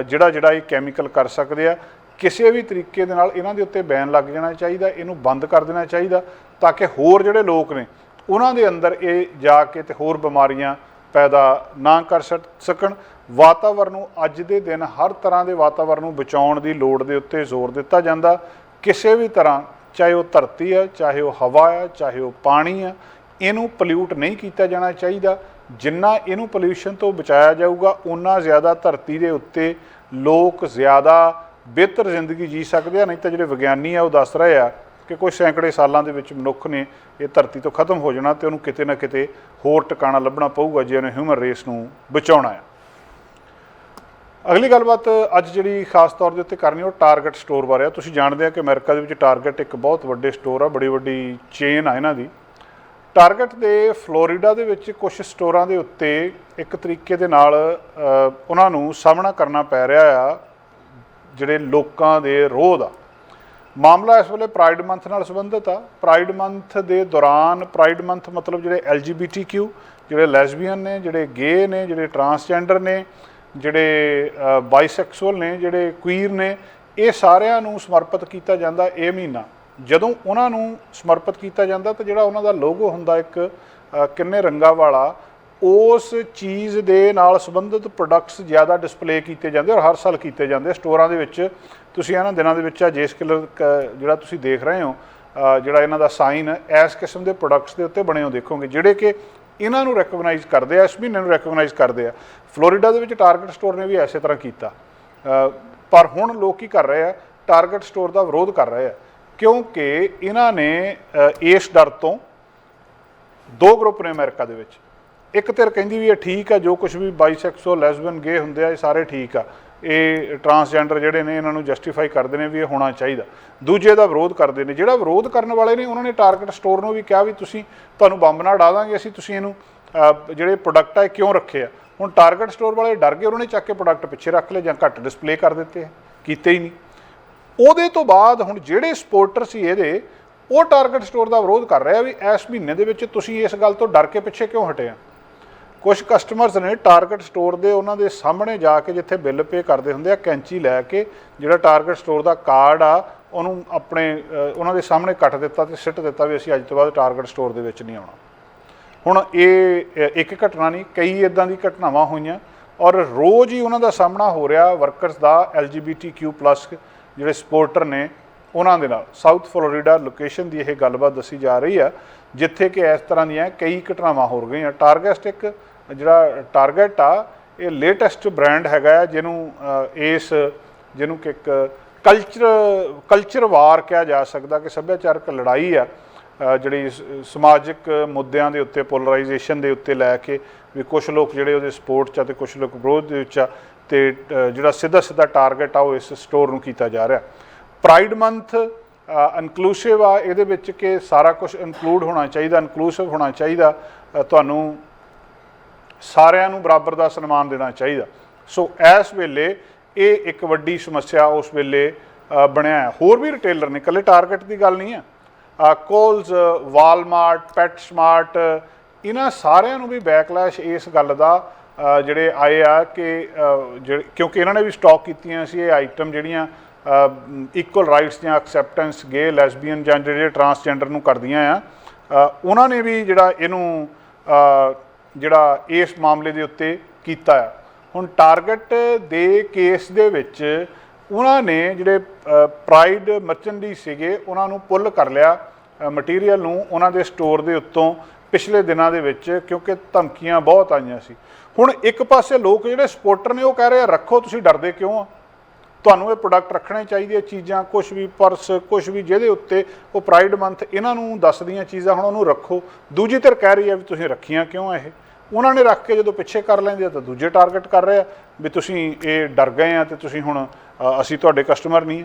ਜਿਹੜਾ ਇਹ ਕੈਮੀਕਲ ਕਰ ਸਕਦੇ ਆ। ਕਿਸੇ ਵੀ ਤਰੀਕੇ ਦੇ ਨਾਲ ਇਹਨਾਂ ਦੇ ਉੱਤੇ ਬੈਨ ਲੱਗ ਜਾਣਾ ਚਾਹੀਦਾ, ਇਹਨੂੰ ਬੰਦ ਕਰ ਦੇਣਾ ਚਾਹੀਦਾ ਤਾਂ ਕਿ ਹੋਰ ਜਿਹੜੇ ਲੋਕ ਨੇ ਉਹਨਾਂ ਦੇ ਅੰਦਰ ਇਹ ਜਾ ਕੇ ਤੇ ਹੋਰ ਬਿਮਾਰੀਆਂ ਪੈਦਾ ਨਾ ਕਰ ਸਕਣ। ਵਾਤਾਵਰਨ ਨੂੰ ਅੱਜ ਦੇ ਦਿਨ ਹਰ ਤਰ੍ਹਾਂ ਦੇ ਵਾਤਾਵਰਨ ਨੂੰ ਬਚਾਉਣ ਦੀ ਲੋੜ ਦੇ ਉੱਤੇ ਜ਼ੋਰ ਦਿੱਤਾ ਜਾਂਦਾ। ਕਿਸੇ ਵੀ ਤਰ੍ਹਾਂ, ਚਾਹੇ ਉਹ ਧਰਤੀ ਆ, ਚਾਹੇ ਉਹ ਹਵਾ ਆ, ਚਾਹੇ ਉਹ ਪਾਣੀ ਆ, ਇਹਨੂੰ ਪੋਲਿਊਟ ਨਹੀਂ ਕੀਤਾ ਜਾਣਾ ਚਾਹੀਦਾ। ਜਿੰਨਾ ਇਹਨੂੰ ਪੋਲਿਊਸ਼ਨ ਤੋਂ ਬਚਾਇਆ ਜਾਊਗਾ ਓਨਾ ਜ਼ਿਆਦਾ ਧਰਤੀ ਦੇ ਉੱਤੇ ਲੋਕ ਜ਼ਿਆਦਾ ਬਿਹਤਰ ਜ਼ਿੰਦਗੀ ਜੀ ਸਕਦੇ ਆ। ਨਹੀਂ ਤਾਂ ਜਿਹੜੇ ਵਿਗਿਆਨੀ ਆ ਉਹ ਦੱਸ ਰਹੇ ਆ ਕਿ ਕੁਝ ਸੈਂਕੜੇ ਸਾਲਾਂ ਦੇ ਵਿੱਚ ਮਨੁੱਖ ਨੇ ਇਹ ਧਰਤੀ ਤੋਂ ਖਤਮ ਹੋ ਜਾਣਾ, ਅਤੇ ਉਹਨੂੰ ਕਿਤੇ ਨਾ ਕਿਤੇ ਹੋਰ ਟਿਕਾਣਾ ਲੱਭਣਾ ਪਊਗਾ ਜੇ ਉਹਨੇ ਹਿਊਮਨ ਰੇਸ ਨੂੰ ਬਚਾਉਣਾ ਆ। ਅਗਲੀ ਗੱਲਬਾਤ ਅੱਜ ਜਿਹੜੀ ਖਾਸ ਤੌਰ ਦੇ ਉੱਤੇ ਕਰਨੀ ਉਹ ਟਾਰਗੇਟ ਸਟੋਰ ਬਾਰੇ ਆ। ਤੁਸੀਂ ਜਾਣਦੇ ਆ ਕਿ ਅਮਰੀਕਾ ਦੇ ਵਿੱਚ ਟਾਰਗੇਟ ਇੱਕ ਬਹੁਤ ਵੱਡੇ ਸਟੋਰ ਆ, ਬੜੀ ਵੱਡੀ ਚੇਨ ਆ ਇਹਨਾਂ ਦੀ। ਟਾਰਗੇਟ ਦੇ ਫਲੋਰੀਡਾ ਦੇ ਵਿੱਚ ਕੁਝ ਸਟੋਰਾਂ ਦੇ ਉੱਤੇ ਇੱਕ ਤਰੀਕੇ ਦੇ ਨਾਲ ਉਹਨਾਂ ਨੂੰ ਸਾਹਮਣਾ ਕਰਨਾ ਪੈ ਰਿਹਾ ਆ ਜਿਹੜੇ ਲੋਕਾਂ ਦੇ ਰੋਹ ਦਾ। ਮਾਮਲਾ ਇਸ ਵੇਲੇ ਪ੍ਰਾਈਡ ਮੰਥ ਨਾਲ ਸੰਬੰਧਿਤ ਆ। ਪ੍ਰਾਈਡ ਮੰਥ ਦੇ ਦੌਰਾਨ, ਪ੍ਰਾਈਡ ਮੰਥ ਮਤਲਬ ਜਿਹੜੇ LGBTQ, ਜਿਹੜੇ ਲੈਸਬੀਅਨ ਨੇ, ਜਿਹੜੇ ਗੇ ਨੇ, ਜਿਹੜੇ ਟਰਾਂਸਜੈਂਡਰ ਨੇ, ਜਿਹੜੇ ਬਾਈਸੈਕਸੁਅਲ ਨੇ, ਜਿਹੜੇ ਕੁਈਰ ਨੇ, ਇਹ ਸਾਰਿਆਂ ਨੂੰ ਸਮਰਪਿਤ ਕੀਤਾ ਜਾਂਦਾ ਇਹ ਮਹੀਨਾ। ਜਦੋਂ ਉਹਨਾਂ ਨੂੰ ਸਮਰਪਿਤ ਕੀਤਾ ਜਾਂਦਾ ਤਾਂ ਜਿਹੜਾ ਉਹਨਾਂ ਦਾ ਲੋਗੋ ਹੁੰਦਾ ਇੱਕ ਕਿੰਨੇ ਰੰਗਾਂ ਵਾਲਾ, ਉਸ ਚੀਜ਼ ਦੇ ਨਾਲ ਸੰਬੰਧਿਤ ਪ੍ਰੋਡਕਟਸ ਜ਼ਿਆਦਾ ਡਿਸਪਲੇ ਕੀਤੇ ਜਾਂਦੇ ਔਰ ਹਰ ਸਾਲ ਕੀਤੇ ਜਾਂਦੇ ਸਟੋਰਾਂ ਦੇ ਵਿੱਚ। ਤੁਸੀਂ ਇਹਨਾਂ ਦਿਨਾਂ ਦੇ ਵਿੱਚ ਜੇਸ ਕਿਲਰ ਜਿਹੜਾ ਤੁਸੀਂ ਦੇਖ ਰਹੇ ਹੋ, ਜਿਹੜਾ ਇਹਨਾਂ ਦਾ ਸਾਈਨ ਇਸ ਕਿਸਮ ਦੇ ਪ੍ਰੋਡਕਟਸ ਦੇ ਉੱਤੇ ਬਣੇ ਹੋ ਦੇਖੋਗੇ, ਜਿਹੜੇ ਕਿ ਇਹਨਾਂ ਨੂੰ ਰੈਕੋਗਨਾਈਜ਼ ਕਰਦੇ ਆ, ਇਸ ਮਹੀਨੇ ਨੂੰ ਰੈਕੋਗਨਾਈਜ਼ ਕਰਦੇ ਆ। ਫਲੋਰੀਡਾ ਦੇ ਵਿੱਚ ਟਾਰਗੇਟ ਸਟੋਰ ਨੇ ਵੀ ਇਸੇ ਤਰ੍ਹਾਂ ਕੀਤਾ, ਪਰ ਹੁਣ ਲੋਕ ਕੀ ਕਰ ਰਹੇ ਆ, ਟਾਰਗੇਟ ਸਟੋਰ ਦਾ ਵਿਰੋਧ ਕਰ ਰਹੇ ਆ ਕਿਉਂਕਿ ਇਹਨਾਂ ਨੇ ਇਸ ਡਰ ਤੋਂ, ਦੋ ਗਰੁੱਪ ਨੇ ਅਮਰੀਕਾ ਦੇ ਵਿੱਚ। ਇੱਕ ਧਿਰ ਕਹਿੰਦੀ ਵੀ ਇਹ ਠੀਕ ਆ, ਜੋ ਕੁਝ ਵੀ ਬਾਈਸੈਕਸੁਅਲ, ਲੈਸਬੀਅਨ, ਗੇ ਹੁੰਦੇ ਆ ਇਹ ਸਾਰੇ ਠੀਕ ਆ, ਇਹ ਟਰਾਂਸਜੈਂਡਰ ਜਿਹੜੇ ਨੇ ਇਹਨਾਂ ਨੂੰ ਜਸਟੀਫਾਈ ਕਰਦੇ ਨੇ ਵੀ ਇਹ ਹੋਣਾ ਚਾਹੀਦਾ। ਦੂਜੇ ਦਾ ਵਿਰੋਧ ਕਰਦੇ ਨੇ। ਜਿਹੜਾ ਵਿਰੋਧ ਕਰਨ ਵਾਲੇ ਨੇ ਉਹਨਾਂ ਨੇ ਟਾਰਗੇਟ ਸਟੋਰ ਨੂੰ ਵੀ ਕਿਹਾ ਵੀ ਤੁਸੀਂ, ਤੁਹਾਨੂੰ ਬੰਬ ਨਾਲ ਉਡਾ ਦਾਂਗੇ ਅਸੀਂ, ਤੁਸੀਂ ਇਹਨੂੰ ਜਿਹੜੇ ਪ੍ਰੋਡਕਟ ਆ ਇਹ ਕਿਉਂ ਰੱਖੇ ਆ। ਹੁਣ ਟਾਰਗੇਟ ਸਟੋਰ ਵਾਲੇ ਡਰ ਗਏ, ਉਹਨਾਂ ਨੇ ਚੱਕ ਕੇ ਪ੍ਰੋਡਕਟ ਪਿੱਛੇ ਰੱਖ ਲਏ ਜਾਂ ਘੱਟ ਡਿਸਪਲੇ ਕਰ ਦਿੱਤੇ, ਕੀਤੇ ਹੀ ਨਹੀਂ। ਉਹਦੇ ਤੋਂ ਬਾਅਦ ਹੁਣ ਜਿਹੜੇ ਸਪੋਰਟਰ ਸੀ ਇਹਦੇ, ਉਹ ਟਾਰਗੇਟ ਸਟੋਰ ਦਾ ਵਿਰੋਧ ਕਰ ਰਿਹਾ ਵੀ ਇਸ ਮਹੀਨੇ ਦੇ ਵਿੱਚ ਤੁਸੀਂ ਇਸ ਗੱਲ ਤੋਂ ਡਰ ਕੇ ਪਿੱਛੇ ਕਿਉਂ ਹਟੇ ਆ। ਕੁਝ ਕਸਟਮਰਸ ਨੇ ਟਾਰਗੇਟ ਸਟੋਰ ਦੇ ਉਹਨਾਂ ਦੇ ਸਾਹਮਣੇ ਜਾ ਕੇ ਜਿੱਥੇ ਬਿੱਲ ਪੇ ਕਰਦੇ ਹੁੰਦੇ ਆ, ਕੈਂਚੀ ਲੈ ਕੇ ਜਿਹੜਾ ਟਾਰਗੇਟ ਸਟੋਰ ਦਾ ਕਾਰਡ ਆ ਉਹਨੂੰ ਆਪਣੇ ਉਹਨਾਂ ਦੇ ਸਾਹਮਣੇ ਕੱਟ ਦਿੱਤਾ ਤੇ ਸਿੱਟ ਦਿੱਤਾ ਵੀ ਅਸੀਂ ਅੱਜ ਤੋਂ ਬਾਅਦ ਟਾਰਗੇਟ ਸਟੋਰ ਦੇ ਵਿੱਚ ਨਹੀਂ ਆਉਣਾ। ਹੁਣ ਇਹ ਇੱਕ ਘਟਨਾ ਨਹੀਂ, ਕਈ ਇੱਦਾਂ ਦੀ ਘਟਨਾਵਾਂ ਹੋਈਆਂ ਔਰ ਰੋਜ਼ ਹੀ ਉਹਨਾਂ ਦਾ ਸਾਹਮਣਾ ਹੋ ਰਿਹਾ ਵਰਕਰਸ ਦਾ। LGBTQ+ ਜਿਹੜੇ ਸਪੋਰਟਰ ਨੇ ਉਹਨਾਂ ਦੇ ਨਾਲ ਸਾਊਥ ਫਲੋਰੀਡਾ ਲੋਕੇਸ਼ਨ ਦੀ ਇਹ ਗੱਲਬਾਤ ਦੱਸੀ ਜਾ ਰਹੀ ਆ, ਜਿੱਥੇ ਕਿ ਇਸ ਤਰ੍ਹਾਂ ਦੀਆਂ ਕਈ ਘਟਨਾਵਾਂ ਹੋ ਰਹੀਆਂ। ਟਾਰਗੇਟ ਇੱਕ ਜਿਹੜਾ ਟਾਰਗੇਟ ਆ ਇਹ ਲੇਟੈਸਟ ਬ੍ਰਾਂਡ ਹੈਗਾ ਜਿਹਨੂੰ ਕਿ ਇੱਕ ਕਲਚਰ ਵਾਰ ਕਿਹਾ ਜਾ ਸਕਦਾ ਕਿ ਸੱਭਿਆਚਾਰਕ ਲੜਾਈ ਆ ਜਿਹੜੀ ਸਮਾਜਿਕ ਮੁੱਦਿਆਂ ਦੇ ਉੱਤੇ ਪੋਲਰਾਈਜੇਸ਼ਨ ਦੇ ਉੱਤੇ ਲੈ ਕੇ ਵੀ ਕੁਝ ਲੋਕ ਜਿਹੜੇ ਉਹਦੇ ਸਪੋਰਟ 'ਚ ਅਤੇ ਕੁਝ ਲੋਕ ਵਿਰੋਧ ਦੇ ਵਿੱਚ ਆ ਅਤੇ ਜਿਹੜਾ ਸਿੱਧਾ ਟਾਰਗੇਟ ਆ ਉਹ ਇਸ ਸਟੋਰ ਨੂੰ ਕੀਤਾ ਜਾ ਰਿਹਾ। ਪ੍ਰਾਈਡ ਮੰਥ ਇਨਕਲੂਸਿਵ ਆ, ਇਹਦੇ ਵਿੱਚ ਕਿ ਸਾਰਾ ਕੁਝ ਇਨਕਲੂਡ ਹੋਣਾ ਚਾਹੀਦਾ, ਇਨਕਲੂਸਿਵ ਹੋਣਾ ਚਾਹੀਦਾ, ਤੁਹਾਨੂੰ ਸਾਰਿਆਂ ਨੂੰ ਬਰਾਬਰ ਦਾ ਸਨਮਾਨ ਦੇਣਾ ਚਾਹੀਦਾ। ਸੋ ਇਸ ਵੇਲੇ ਇਹ ਇੱਕ ਵੱਡੀ ਸਮੱਸਿਆ ਉਸ ਵੇਲੇ ਬਣਿਆ ਹੈ। ਹੋਰ ਵੀ ਰਿਟੇਲਰ ਨੇ, ਇਕੱਲੇ ਟਾਰਗੇਟ ਦੀ ਗੱਲ ਨਹੀਂ ਆ, ਕੋਲਜ਼, ਵਾਲਮਾਰਟ, ਪੈਟ ਸਮਾਰਟ, ਇਹਨਾਂ ਸਾਰਿਆਂ ਨੂੰ ਵੀ ਬੈਕਲੈਸ਼ ਇਸ ਗੱਲ ਦਾ ਜਿਹੜੇ ਆਏ ਆ ਕਿ ਕਿਉਂਕਿ ਇਹਨਾਂ ਨੇ ਵੀ ਸਟਾਕ ਕੀਤੀਆਂ ਸੀ ਇਹ ਆਈਟਮ ਜਿਹੜੀਆਂ ਇਕੁਅਲ ਰਾਈਟਸ ਜਾਂ ਐਕਸੈਪਟੈਂਸ ਗੇ, ਲੈਸਬੀਅਨ ਜਾਂ ਜਿਹੜੇ ਟਰਾਂਸਜੈਂਡਰ ਨੂੰ ਕਰਦੀਆਂ ਆ, ਉਹਨਾਂ ਨੇ ਵੀ ਜਿਹੜਾ ਇਹਨੂੰ ਜਿਹੜਾ ਇਸ ਮਾਮਲੇ ਦੇ ਉੱਤੇ ਕੀਤਾ ਆ। ਹੁਣ ਟਾਰਗੇਟ ਦੇ ਕੇਸ ਦੇ ਵਿੱਚ ਉਹਨਾਂ ਨੇ ਜਿਹੜੇ ਪ੍ਰਾਈਡ ਮਰਚੈਂਡੀ ਸੀਗੇ ਉਹਨਾਂ ਨੂੰ ਪੁੱਲ ਕਰ ਲਿਆ ਮਟੀਰੀਅਲ ਨੂੰ ਉਹਨਾਂ ਦੇ ਸਟੋਰ ਦੇ ਉੱਤੋਂ ਪਿਛਲੇ ਦਿਨਾਂ ਦੇ ਵਿੱਚ, ਕਿਉਂਕਿ ਧਮਕੀਆਂ ਬਹੁਤ ਆਈਆਂ ਸੀ। ਹੁਣ ਇੱਕ ਪਾਸੇ ਲੋਕ ਜਿਹੜੇ ਸਪੋਰਟਰ ਨੇ ਉਹ ਕਹਿ ਰਹੇ ਆ ਰੱਖੋ, ਤੁਸੀਂ ਡਰਦੇ ਕਿਉਂ ਆ, ਤੁਹਾਨੂੰ ਇਹ ਪ੍ਰੋਡਕਟ ਰੱਖਣੇ ਚਾਹੀਦੇ, ਚੀਜ਼ਾਂ ਕੁਛ ਵੀ ਪਰਸ ਕੁਛ ਵੀ ਜਿਹਦੇ ਉੱਤੇ ਉਹ ਪ੍ਰਾਈਡ ਮੰਥ ਇਹਨਾਂ ਨੂੰ ਦੱਸਦੀਆਂ ਚੀਜ਼ਾਂ ਹੁਣ ਉਹਨੂੰ ਰੱਖੋ। ਦੂਜੀ ਧਿਰ ਕਹਿ ਰਹੀ ਹੈ ਵੀ ਤੁਸੀਂ ਰੱਖੀਆਂ ਕਿਉਂ ਇਹ, ਉਹਨਾਂ ਨੇ ਰੱਖ ਕੇ ਜਦੋਂ ਪਿੱਛੇ ਕਰ ਲੈਂਦੇ ਆ ਤਾਂ ਦੂਜੇ ਟਾਰਗੇਟ ਕਰ ਰਹੇ ਆ ਵੀ ਤੁਸੀਂ ਇਹ ਡਰ ਗਏ ਆ ਅਤੇ ਤੁਸੀਂ ਹੁਣ ਅਸੀਂ ਤੁਹਾਡੇ ਕਸਟਮਰ ਨਹੀਂ,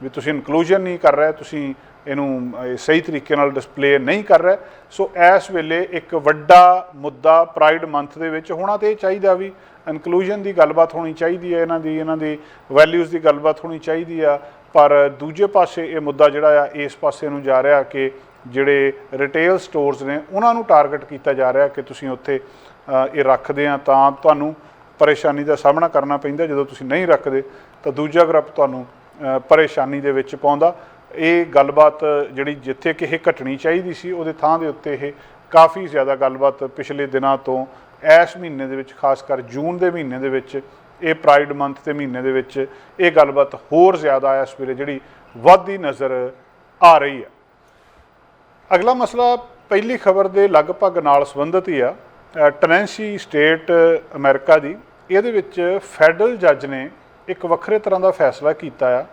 ਵੀ ਤੁਸੀਂ ਇਨਕਲੂਜਨ ਨਹੀਂ ਕਰ ਰਹੇ, ਤੁਸੀਂ ਇਹਨੂੰ ਸਹੀ ਤਰੀਕੇ ਨਾਲ ਡਿਸਪਲੇ ਨਹੀਂ ਕਰ ਰਹੇ। ਸੋ ਇਸ ਵੇਲੇ ਇੱਕ ਵੱਡਾ ਮੁੱਦਾ ਪ੍ਰਾਈਡ ਮੰਥ ਦੇ ਵਿੱਚ ਹੋਣਾ ਤੇ ਇਹ ਚਾਹੀਦਾ ਵੀ ਇਨਕਲੂਜਨ ਦੀ ਗੱਲਬਾਤ ਹੋਣੀ ਚਾਹੀਦੀ ਹੈ, ਇਹਨਾਂ ਦੀ ਵੈਲਿਊਜ਼ ਦੀ ਗੱਲਬਾਤ ਹੋਣੀ ਚਾਹੀਦੀ ਆ। ਪਰ ਦੂਜੇ ਪਾਸੇ ਇਹ ਮੁੱਦਾ ਜਿਹੜਾ ਆ ਇਸ ਪਾਸੇ ਨੂੰ ਜਾ ਰਿਹਾ ਕਿ ਜਿਹੜੇ ਰਿਟੇਲ ਸਟੋਰਸ ਨੇ ਉਹਨਾਂ ਨੂੰ ਟਾਰਗੇਟ ਕੀਤਾ ਜਾ ਰਿਹਾ ਕਿ ਤੁਸੀਂ ਉੱਥੇ ਇਹ ਰੱਖਦੇ ਆ ਤਾਂ ਤੁਹਾਨੂੰ ਪਰੇਸ਼ਾਨੀ ਦਾ ਸਾਹਮਣਾ ਕਰਨਾ ਪੈਂਦਾ, ਜਦੋਂ ਤੁਸੀਂ ਨਹੀਂ ਰੱਖਦੇ ਤਾਂ ਦੂਜਾ ਗਰੁੱਪ ਤੁਹਾਨੂੰ ਪਰੇਸ਼ਾਨੀ ਦੇ ਵਿੱਚ ਪਾਉਂਦਾ। ਇਹ ਗੱਲਬਾਤ ਜਿਹੜੀ ਜਿੱਥੇ ਕਿ ਇਹ ਘਟਣੀ ਚਾਹੀਦੀ ਸੀ ਉਹਦੇ ਥਾਂ ਦੇ ਉੱਤੇ ਇਹ ਕਾਫੀ ਜ਼ਿਆਦਾ ਗੱਲਬਾਤ ਪਿਛਲੇ ਦਿਨਾਂ ਤੋਂ ਇਸ ਮਹੀਨੇ ਦੇ ਵਿੱਚ, ਖਾਸ ਕਰ ਜੂਨ ਦੇ ਮਹੀਨੇ ਦੇ ਵਿੱਚ, ਇਹ ਪ੍ਰਾਈਡ ਮੰਥ ਦੇ ਮਹੀਨੇ ਦੇ ਵਿੱਚ ਇਹ ਗੱਲਬਾਤ ਹੋਰ ਜ਼ਿਆਦਾ ਇਸ ਵੇਲੇ ਜਿਹੜੀ ਵੱਧਦੀ ਨਜ਼ਰ ਆ ਰਹੀ ਹੈ। ਅਗਲਾ ਮਸਲਾ ਪਹਿਲੀ ਖਬਰ ਦੇ ਲਗਭਗ ਨਾਲ ਸੰਬੰਧਿਤ ਹੀ ਆ, ਟੈਨੈਂਸੀ ਸਟੇਟ ਅਮਰੀਕਾ ਦੀ। ਇਹਦੇ ਵਿੱਚ ਫੈਡਰਲ ਜੱਜ ਨੇ ਇੱਕ ਵੱਖਰੇ ਤਰ੍ਹਾਂ ਦਾ ਫੈਸਲਾ ਕੀਤਾ ਆ।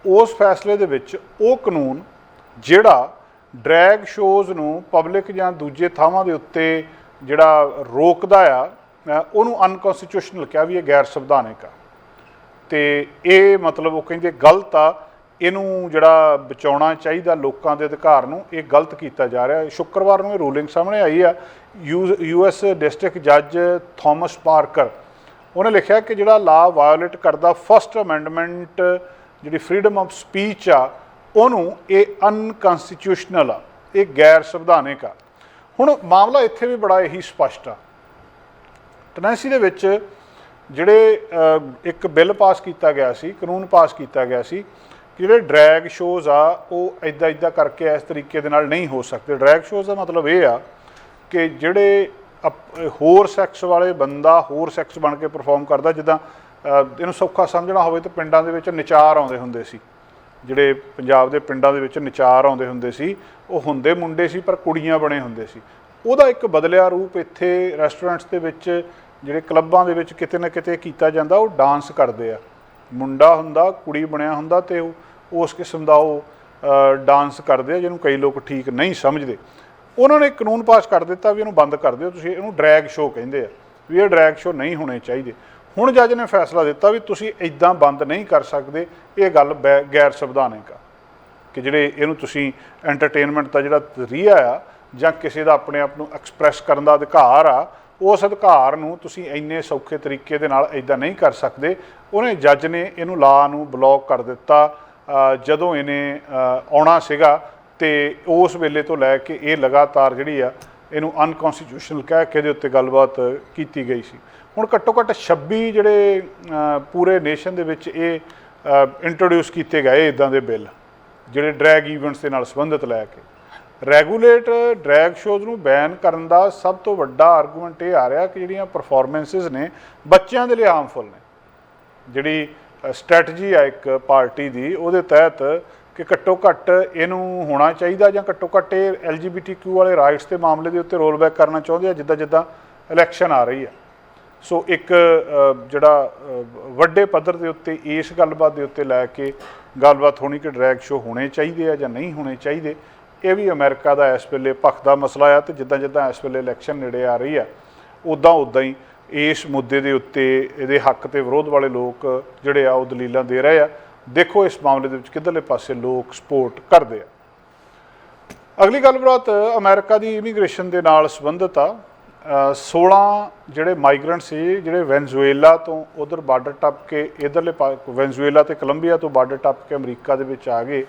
ਉਸ ਫੈਸਲੇ ਦੇ ਵਿੱਚ ਉਹ ਕਾਨੂੰਨ ਜਿਹੜਾ ਡਰੈਗ ਸ਼ੋਜ਼ ਨੂੰ ਪਬਲਿਕ ਜਾਂ ਦੂਜੇ ਥਾਵਾਂ ਦੇ ਉੱਤੇ ਜਿਹੜਾ ਰੋਕਦਾ ਆ ਉਹਨੂੰ ਅਨਕਨਸਟੀਟਿਊਸ਼ਨਲ ਕਿਹਾ ਵੀ ਇਹ ਗੈਰ ਸੰਵਿਧਾਨਿਕ ਆ ਅਤੇ ਇਹ ਮਤਲਬ ਉਹ ਕਹਿੰਦੇ ਗਲਤ ਆ, ਇਹਨੂੰ ਜਿਹੜਾ ਬਚਾਉਣਾ ਚਾਹੀਦਾ ਲੋਕਾਂ ਦੇ ਅਧਿਕਾਰ ਨੂੰ, ਇਹ ਗਲਤ ਕੀਤਾ ਜਾ ਰਿਹਾ। ਸ਼ੁੱਕਰਵਾਰ ਨੂੰ ਇਹ ਰੂਲਿੰਗ ਸਾਹਮਣੇ ਆਈ ਆ। US ਡਿਸਟ੍ਰਿਕਟ ਜੱਜ ਥੋਮਸ ਪਾਰਕਰ ਉਹਨੇ ਲਿਖਿਆ ਕਿ ਜਿਹੜਾ ਲਾ ਵਾਇਓਲੇਟ ਕਰਦਾ ਫਸਟ ਅਮੈਂਡਮੈਂਟ ਜਿਹੜੀ ਫਰੀडम ਆਫ ਸਪੀਚ ਆ ਉਹਨੂੰ ਇਹ ਅਨਕਨਸਟੀਟਿਊਸ਼ਨਲ ਆ, ਇਹ ਗੈਰ ਸੰਵਿਧਾਨਿਕ ਆ। ਹੁਣ ਮਾਮਲਾ ਇੱਥੇ ਵੀ ਬੜਾ ਇਹੀ ਸਪਸ਼ਟ ਆ। ਟੈਨੈਂਸੀ ਦੇ ਵਿੱਚ ਜਿਹੜੇ ਇੱਕ ਬਿੱਲ ਪਾਸ ਕੀਤਾ ਗਿਆ ਸੀ, ਕਾਨੂੰਨ ਪਾਸ ਕੀਤਾ ਗਿਆ ਸੀ ਕਿ ਜਿਹੜੇ ਡਰੈਗ ਸ਼ੋਜ਼ ਆ ਉਹ ਇੱਦਾਂ ਕਰਕੇ ਇਸ ਤਰੀਕੇ ਦੇ ਨਾਲ ਨਹੀਂ ਹੋ ਸਕਦੇ। ਡਰੈਗ ਸ਼ੋਜ਼ ਦਾ ਮਤਲਬ ਇਹ ਆ ਕਿ ਜਿਹੜੇ ਹੋਰ ਸੈਕਸ ਵਾਲੇ ਬੰਦਾ ਹੋਰ ਸੈਕਸ ਬਣ ਕੇ ਪਰਫਾਰਮ ਕਰਦਾ, ਜਿੱਦਾਂ ਇਹਨੂੰ ਸੌਖਾ ਸਮਝਣਾ ਹੋਵੇ ਤਾਂ ਪਿੰਡਾਂ ਦੇ ਵਿੱਚ ਨਚਾਰ ਆਉਂਦੇ ਹੁੰਦੇ ਸੀ, ਜਿਹੜੇ ਪੰਜਾਬ ਦੇ ਪਿੰਡਾਂ ਦੇ ਵਿੱਚ ਨਚਾਰ ਆਉਂਦੇ ਹੁੰਦੇ ਸੀ, ਉਹ ਹੁੰਦੇ ਮੁੰਡੇ ਸੀ ਪਰ ਕੁੜੀਆਂ ਬਣੇ ਹੁੰਦੇ ਸੀ। ਉਹਦਾ ਇੱਕ ਬਦਲਿਆ ਰੂਪ ਇੱਥੇ ਰੈਸਟੋਰੈਂਟਸ ਦੇ ਵਿੱਚ, ਜਿਹੜੇ ਕਲੱਬਾਂ ਦੇ ਵਿੱਚ ਕਿਤੇ ਨਾ ਕਿਤੇ ਕੀਤਾ ਜਾਂਦਾ। ਉਹ ਡਾਂਸ ਕਰਦੇ ਆ, ਮੁੰਡਾ ਹੁੰਦਾ ਕੁੜੀ ਬਣਿਆ ਹੁੰਦਾ ਅਤੇ ਉਹ ਉਸ ਕਿਸਮ ਦਾ ਉਹ ਡਾਂਸ ਕਰਦੇ ਆ, ਜਿਹਨੂੰ ਕਈ ਲੋਕ ਠੀਕ ਨਹੀਂ ਸਮਝਦੇ। ਉਹਨਾਂ ਨੇ ਕਾਨੂੰਨ ਪਾਸ ਕਰ ਦਿੱਤਾ ਵੀ ਇਹਨੂੰ ਬੰਦ ਕਰ ਦਿਓ, ਤੁਸੀਂ ਇਹਨੂੰ ਡਰੈਗ ਸ਼ੋਅ ਕਹਿੰਦੇ ਆ, ਵੀ ਇਹ ਡਰੈਗ ਸ਼ੋਅ ਨਹੀਂ ਹੋਣੇ ਚਾਹੀਦੇ। ਹੁਣ ਜੱਜ ਨੇ ਫੈਸਲਾ ਦਿੱਤਾ ਵੀ ਤੁਸੀਂ ਇੱਦਾਂ ਬੰਦ ਨਹੀਂ ਕਰ ਸਕਦੇ, ਇਹ ਗੱਲ ਗੈਰ ਸੰਵਿਧਾਨਿਕ ਆ ਕਿ ਜਿਹੜੇ ਇਹਨੂੰ ਤੁਸੀਂ ਐਂਟਰਟੇਨਮੈਂਟ ਦਾ ਜਿਹੜਾ ਜ਼ਰੀਆ ਆ ਜਾਂ ਕਿਸੇ ਦਾ ਆਪਣੇ ਆਪ ਨੂੰ ਐਕਸਪ੍ਰੈਸ ਕਰਨ ਦਾ ਅਧਿਕਾਰ ਆ, ਉਸ ਅਧਿਕਾਰ ਨੂੰ ਤੁਸੀਂ ਇੰਨੇ ਸੌਖੇ ਤਰੀਕੇ ਦੇ ਨਾਲ ਇੱਦਾਂ ਨਹੀਂ ਕਰ ਸਕਦੇ। ਉਹਨੇ ਜੱਜ ਨੇ ਇਹਨੂੰ ਲਾ ਨੂੰ ਬਲੌਕ ਕਰ ਦਿੱਤਾ ਜਦੋਂ ਇਹਨੇ ਆਉਣਾ ਸੀਗਾ ਤੇ ਉਸ ਵੇਲੇ ਤੋਂ ਲੈ ਕੇ ਇਹ ਲਗਾਤਾਰ ਜਿਹੜੀ ਆ ਇਹਨੂੰ ਅਨਕਨਸਟੀਟਿਊਸ਼ਨਲ ਕਹਿ ਕੇ ਇਹਦੇ ਉੱਤੇ ਗੱਲਬਾਤ ਕੀਤੀ ਗਈ ਸੀ। ਹੁਣ ਘੱਟੋ ਘੱਟ 26 ਜਿਹੜੇ ਪੂਰੇ ਨੇਸ਼ਨ ਦੇ ਵਿੱਚ ਇਹ ਇੰਟਰੋਡਿਊਸ ਕੀਤੇ ਗਏ ਇੱਦਾਂ ਦੇ ਬਿੱਲ ਜਿਹੜੇ ਡਰੈਗ ਈਵੈਂਟਸ ਦੇ ਨਾਲ ਸੰਬੰਧਿਤ ਲੈ ਕੇ। ਰੈਗੂਲੇਟ ਡਰੈਗ ਸ਼ੋਜ਼ ਨੂੰ ਬੈਨ ਕਰਨ ਦਾ ਸਭ ਤੋਂ ਵੱਡਾ ਆਰਗੂਮੈਂਟ ਇਹ ਆ ਰਿਹਾ ਕਿ ਜਿਹੜੀਆਂ ਪਰਫਾਰਮੈਂਸਿਸ ਨੇ ਬੱਚਿਆਂ ਦੇ ਲਈ ਹਾਰਮਫੁਲ ਨੇ। ਜਿਹੜੀ ਸਟ੍ਰੈਟਜੀ ਆ ਇੱਕ ਪਾਰਟੀ ਦੀ ਉਹਦੇ ਤਹਿਤ ਕਿ ਘੱਟੋ ਘੱਟ ਇਹਨੂੰ ਹੋਣਾ ਚਾਹੀਦਾ ਜਾਂ ਘੱਟੋ ਘੱਟ ਇਹ LGBTQ ਵਾਲੇ ਰਾਈਟਸ ਦੇ ਮਾਮਲੇ ਦੇ ਉੱਤੇ ਰੋਲ ਬੈਕ ਕਰਨਾ ਚਾਹੁੰਦੇ ਆ ਜਿੱਦਾਂ ਜਿੱਦਾਂ ਇਲੈਕਸ਼ਨ ਆ ਰਹੀ ਆ। ਸੋ ਇੱਕ ਜਿਹੜਾ ਵੱਡੇ ਪੱਧਰ ਦੇ ਉੱਤੇ ਇਸ ਗੱਲਬਾਤ ਦੇ ਉੱਤੇ ਲੈ ਕੇ ਗੱਲਬਾਤ ਹੋਣੀ ਕਿ ਡਰੈਗ ਸ਼ੋ ਹੋਣੇ ਚਾਹੀਦੇ ਆ ਜਾਂ ਨਹੀਂ ਹੋਣੇ ਚਾਹੀਦੇ। ਇਹ ਵੀ ਅਮਰੀਕਾ ਦਾ ਇਸ ਵੇਲੇ ਭਖਦਾ ਮਸਲਾ ਆ, ਤੇ ਜਿੱਦਾਂ ਜਿੱਦਾਂ ਇਸ ਵੇਲੇ ਇਲੈਕਸ਼ਨ ਨੇੜੇ ਆ ਰਹੀ ਆ ਉੱਦਾਂ ਹੀ ਇਸ ਮੁੱਦੇ ਦੇ ਉੱਤੇ ਇਹਦੇ ਹੱਕ ਤੇ ਵਿਰੋਧ ਵਾਲੇ ਲੋਕ ਜਿਹੜੇ ਆ ਉਹ ਦਲੀਲਾਂ ਦੇ ਰਹੇ ਆ। ਦੇਖੋ ਇਸ ਮਾਮਲੇ ਦੇ ਵਿੱਚ ਕਿੱਧਰਲੇ ਪਾਸੇ ਲੋਕ ਸਪੋਰਟ ਕਰਦੇ ਆ। ਅਗਲੀ ਗੱਲਬਾਤ ਅਮਰੀਕਾ ਦੀ ਇਮੀਗ੍ਰੇਸ਼ਨ ਦੇ ਨਾਲ ਸੰਬੰਧਿਤ ਆ। 16 ਜਿਹੜੇ ਮਾਈਗਰੈਂਟ ਸੀ ਜਿਹੜੇ ਵੈਨਜ਼ੂਏਲਾ ਤੋਂ ਉਧਰ ਬਾਰਡਰ ਟੱਪ ਕੇ ਇਧਰਲੇ ਵੈਨਜ਼ੂਏਲਾ ਤੇ ਕੋਲੰਬੀਆ ਤੋਂ ਬਾਰਡਰ ਟੱਪ ਕੇ ਅਮਰੀਕਾ ਦੇ ਵਿੱਚ ਆ ਗਏ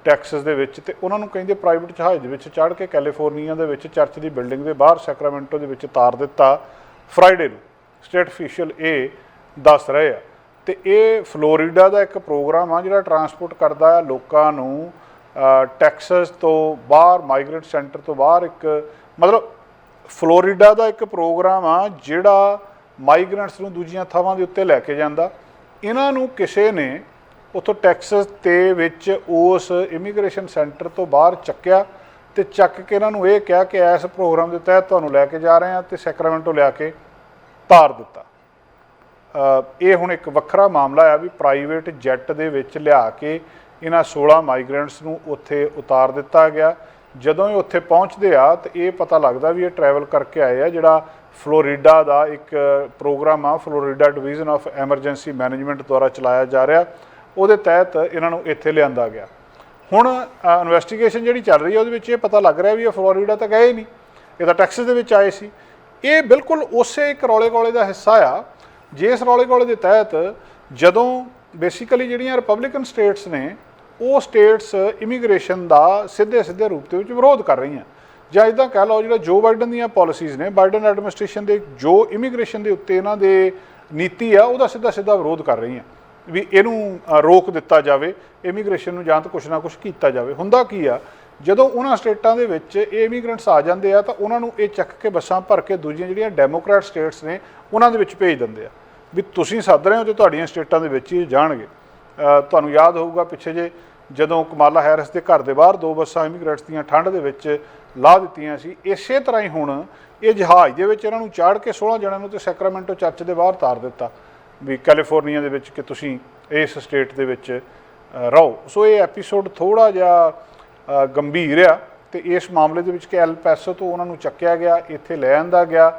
ਟੈਕਸਸ ਦੇ ਵਿੱਚ, ਤੇ ਉਹਨਾਂ ਨੂੰ ਕਹਿੰਦੇ ਪ੍ਰਾਈਵੇਟ ਜਹਾਜ਼ ਦੇ ਵਿੱਚ ਚੜ੍ਹ ਕੇ ਕੈਲੀਫੋਰਨੀਆ ਦੇ ਵਿੱਚ ਚਰਚ ਦੀ ਬਿਲਡਿੰਗ ਦੇ ਬਾਹਰ ਸੈਕਰਾਮੈਂਟੋ ਦੇ ਵਿੱਚ ਤਾਰ ਦਿੱਤਾ ਫਰਾਈਡੇ ਨੂੰ। ਸਟੇਟ ਅਫੀਸ਼ੀਅਲ ਇਹ ਦੱਸ ਰਹੇ ਆ। ਤੇ ਇਹ ਫਲੋਰੀਡਾ ਦਾ ਇੱਕ ਪ੍ਰੋਗਰਾਮ ਆ ਜਿਹੜਾ ਟਰਾਂਸਪੋਰਟ ਕਰਦਾ ਆ ਲੋਕਾਂ ਨੂੰ ਟੈਕਸਸ ਤੋਂ ਬਾਹਰ ਮਾਈਗਰੇਟ ਸੈਂਟਰ ਤੋਂ ਬਾਹਰ। ਇੱਕ ਮਤਲਬ ਫਲੋਰੀਡਾ ਦਾ ਇੱਕ ਪ੍ਰੋਗਰਾਮ ਆ ਜਿਹੜਾ ਮਾਈਗਰੈਂਟਸ ਨੂੰ ਦੂਜੀਆਂ ਥਾਵਾਂ ਦੇ ਉੱਤੇ ਲੈ ਕੇ ਜਾਂਦਾ। ਇਹਨਾਂ ਨੂੰ ਕਿਸੇ ਨੇ ਉੱਥੋਂ ਟੈਕਸਸ ਦੇ ਵਿੱਚ ਉਸ ਇਮੀਗ੍ਰੇਸ਼ਨ ਸੈਂਟਰ ਤੋਂ ਬਾਹਰ ਚੱਕਿਆ ਤੇ ਚੱਕ ਕੇ ਇਹਨਾਂ ਨੂੰ ਇਹ ਕਿਹਾ ਕਿ ਇਸ ਪ੍ਰੋਗਰਾਮ ਦੇ ਤਹਿਤ ਤੁਹਾਨੂੰ ਲੈ ਕੇ ਜਾ ਰਹੇ ਹਾਂ, ਤੇ ਸੈਕਰਾਮੈਂਟੋ ਲਿਆ ਕੇ ਤਾਰ ਦਿੱਤਾ। ਇਹ ਹੁਣ ਇੱਕ ਵੱਖਰਾ ਮਾਮਲਾ ਆ ਵੀ ਪ੍ਰਾਈਵੇਟ ਜੈੱਟ ਦੇ ਵਿੱਚ ਲਿਆ ਕੇ ਇਹਨਾਂ 16 ਮਾਈਗਰੈਂਟਸ ਨੂੰ ਉੱਥੇ ਉਤਾਰ ਦਿੱਤਾ ਗਿਆ। ਜਦੋਂ ਇਹ ਉੱਥੇ ਪਹੁੰਚਦੇ ਆ ਤਾਂ ਇਹ ਪਤਾ ਲੱਗਦਾ ਵੀ ਇਹ ਟਰੈਵਲ ਕਰਕੇ ਆਏ ਆ। ਜਿਹੜਾ ਫਲੋਰੀਡਾ ਦਾ ਇੱਕ ਪ੍ਰੋਗਰਾਮ ਆ Florida division of emergency management ਦੁਆਰਾ ਚਲਾਇਆ ਜਾ ਰਿਹਾ, ਉਹਦੇ ਤਹਿਤ ਇਹਨਾਂ ਨੂੰ ਇੱਥੇ ਲਿਆਂਦਾ ਗਿਆ। ਹੁਣ ਇਨਵੈਸਟੀਗੇਸ਼ਨ ਜਿਹੜੀ ਚੱਲ ਰਹੀ ਹੈ ਉਹਦੇ ਵਿੱਚ ਇਹ ਪਤਾ ਲੱਗ ਰਿਹਾ ਵੀ ਇਹ ਫਲੋਰੀਡਾ ਤਾਂ ਗਏ ਨਹੀਂ, ਇਹ ਤਾਂ ਟੈਕਸਸ ਦੇ ਵਿੱਚ ਆਏ ਸੀ। ਇਹ ਬਿਲਕੁਲ ਉਸੇ ਇੱਕ ਰੌਲੇ ਗੌਲੇ ਦਾ ਹਿੱਸਾ ਆ ਜਿਸ ਰੌਲੇ ਗੌਲੇ ਦੇ ਤਹਿਤ ਜਦੋਂ ਬੇਸਿਕਲੀ ਜਿਹੜੀਆਂ ਰਿਪਬਲਿਕਨ ਸਟੇਟਸ ਨੇ ਉਹ ਸਟੇਟਸ ਇਮੀਗ੍ਰੇਸ਼ਨ ਦਾ ਸਿੱਧੇ ਰੂਪ ਦੇ ਵਿੱਚ ਵਿਰੋਧ ਕਰ ਰਹੀਆਂ, ਜਾਂ ਇੱਦਾਂ ਕਹਿ ਲਓ ਜਿਹੜਾ ਜੋ ਬਾਈਡਨ ਦੀਆਂ ਪਾਲਿਸੀਜ਼ ਨੇ, ਬਾਈਡਨ ਐਡਮਿਨਿਸਟ੍ਰੇਸ਼ਨ ਦੇ ਜੋ ਇਮੀਗ੍ਰੇਸ਼ਨ ਦੇ ਉੱਤੇ ਇਹਨਾਂ ਦੇ ਨੀਤੀ ਆ ਉਹਦਾ ਸਿੱਧਾ ਵਿਰੋਧ ਕਰ ਰਹੀਆਂ ਵੀ ਇਹਨੂੰ ਰੋਕ ਦਿੱਤਾ ਜਾਵੇ, ਇਮੀਗ੍ਰੇਸ਼ਨ ਨੂੰ ਜਾਂ ਤਾਂ ਕੁਛ ਨਾ ਕੁਛ ਕੀਤਾ ਜਾਵੇ। ਹੁੰਦਾ ਕੀ ਆ ਜਦੋਂ ਉਹਨਾਂ ਸਟੇਟਾਂ ਦੇ ਵਿੱਚ ਇਹ ਇਮੀਗ੍ਰੈਂਟਸ ਆ ਜਾਂਦੇ ਆ ਤਾਂ ਉਹਨਾਂ ਨੂੰ ਇਹ ਚੱਕ ਕੇ ਬੱਸਾਂ ਭਰ ਕੇ ਦੂਜੀਆਂ ਜਿਹੜੀਆਂ ਡੈਮੋਕ੍ਰੈਟ ਸਟੇਟਸ ਨੇ ਉਹਨਾਂ ਦੇ ਵਿੱਚ ਭੇਜ ਦਿੰਦੇ ਆ ਵੀ ਤੁਸੀਂ ਸੱਦ ਰਹੇ ਹੋ ਤੇ ਤੁਹਾਡੀਆਂ ਸਟੇਟਾਂ ਦੇ ਵਿੱਚ ਹੀ ਜਾਣਗੇ। ਤੁਹਾਨੂੰ ਯਾਦ ਹੋਊਗਾ ਪਿੱਛੇ ਜੇ ਜਦੋਂ ਕਮਾਲਾ ਹੈਰਿਸ ਦੇ ਘਰ ਦੇ ਬਾਹਰ 2 ਬੱਸਾਂ ਇਮੀਗ੍ਰੈਂਟਸ ਦੀਆਂ ਠੰਡ ਦੇ ਵਿੱਚ ਲਾ ਦਿੱਤੀਆਂ ਸੀ, ਇਸੇ ਤਰ੍ਹਾਂ ਹੀ ਹੁਣ ਇਹ ਜਹਾਜ਼ ਦੇ ਵਿੱਚ ਇਹਨਾਂ ਨੂੰ ਚਾੜ ਕੇ 16 ਜਣਿਆਂ ਨੂੰ ਤੇ ਸੈਕਰਾਮੈਂਟੋ ਚਰਚ ਦੇ ਬਾਹਰ ਤਾਰ ਦਿੱਤਾ ਵੀ ਕੈਲੀਫੋਰਨੀਆ ਦੇ ਵਿੱਚ ਕਿ ਤੁਸੀਂ ਇਸ ਸਟੇਟ ਦੇ ਵਿੱਚ ਰਹੋ। ਸੋ ਇਹ ਐਪੀਸੋਡ ਥੋੜ੍ਹਾ ਜਿਹਾ ਗੰਭੀਰ ਆ ਤੇ ਇਸ ਮਾਮਲੇ ਦੇ ਵਿੱਚ ਕਿ ਐਲ ਪੈਸੋ ਤੋਂ ਉਹਨਾਂ ਨੂੰ ਚੱਕਿਆ ਗਿਆ, ਇੱਥੇ ਲੈ ਆਂਦਾ ਗਿਆ।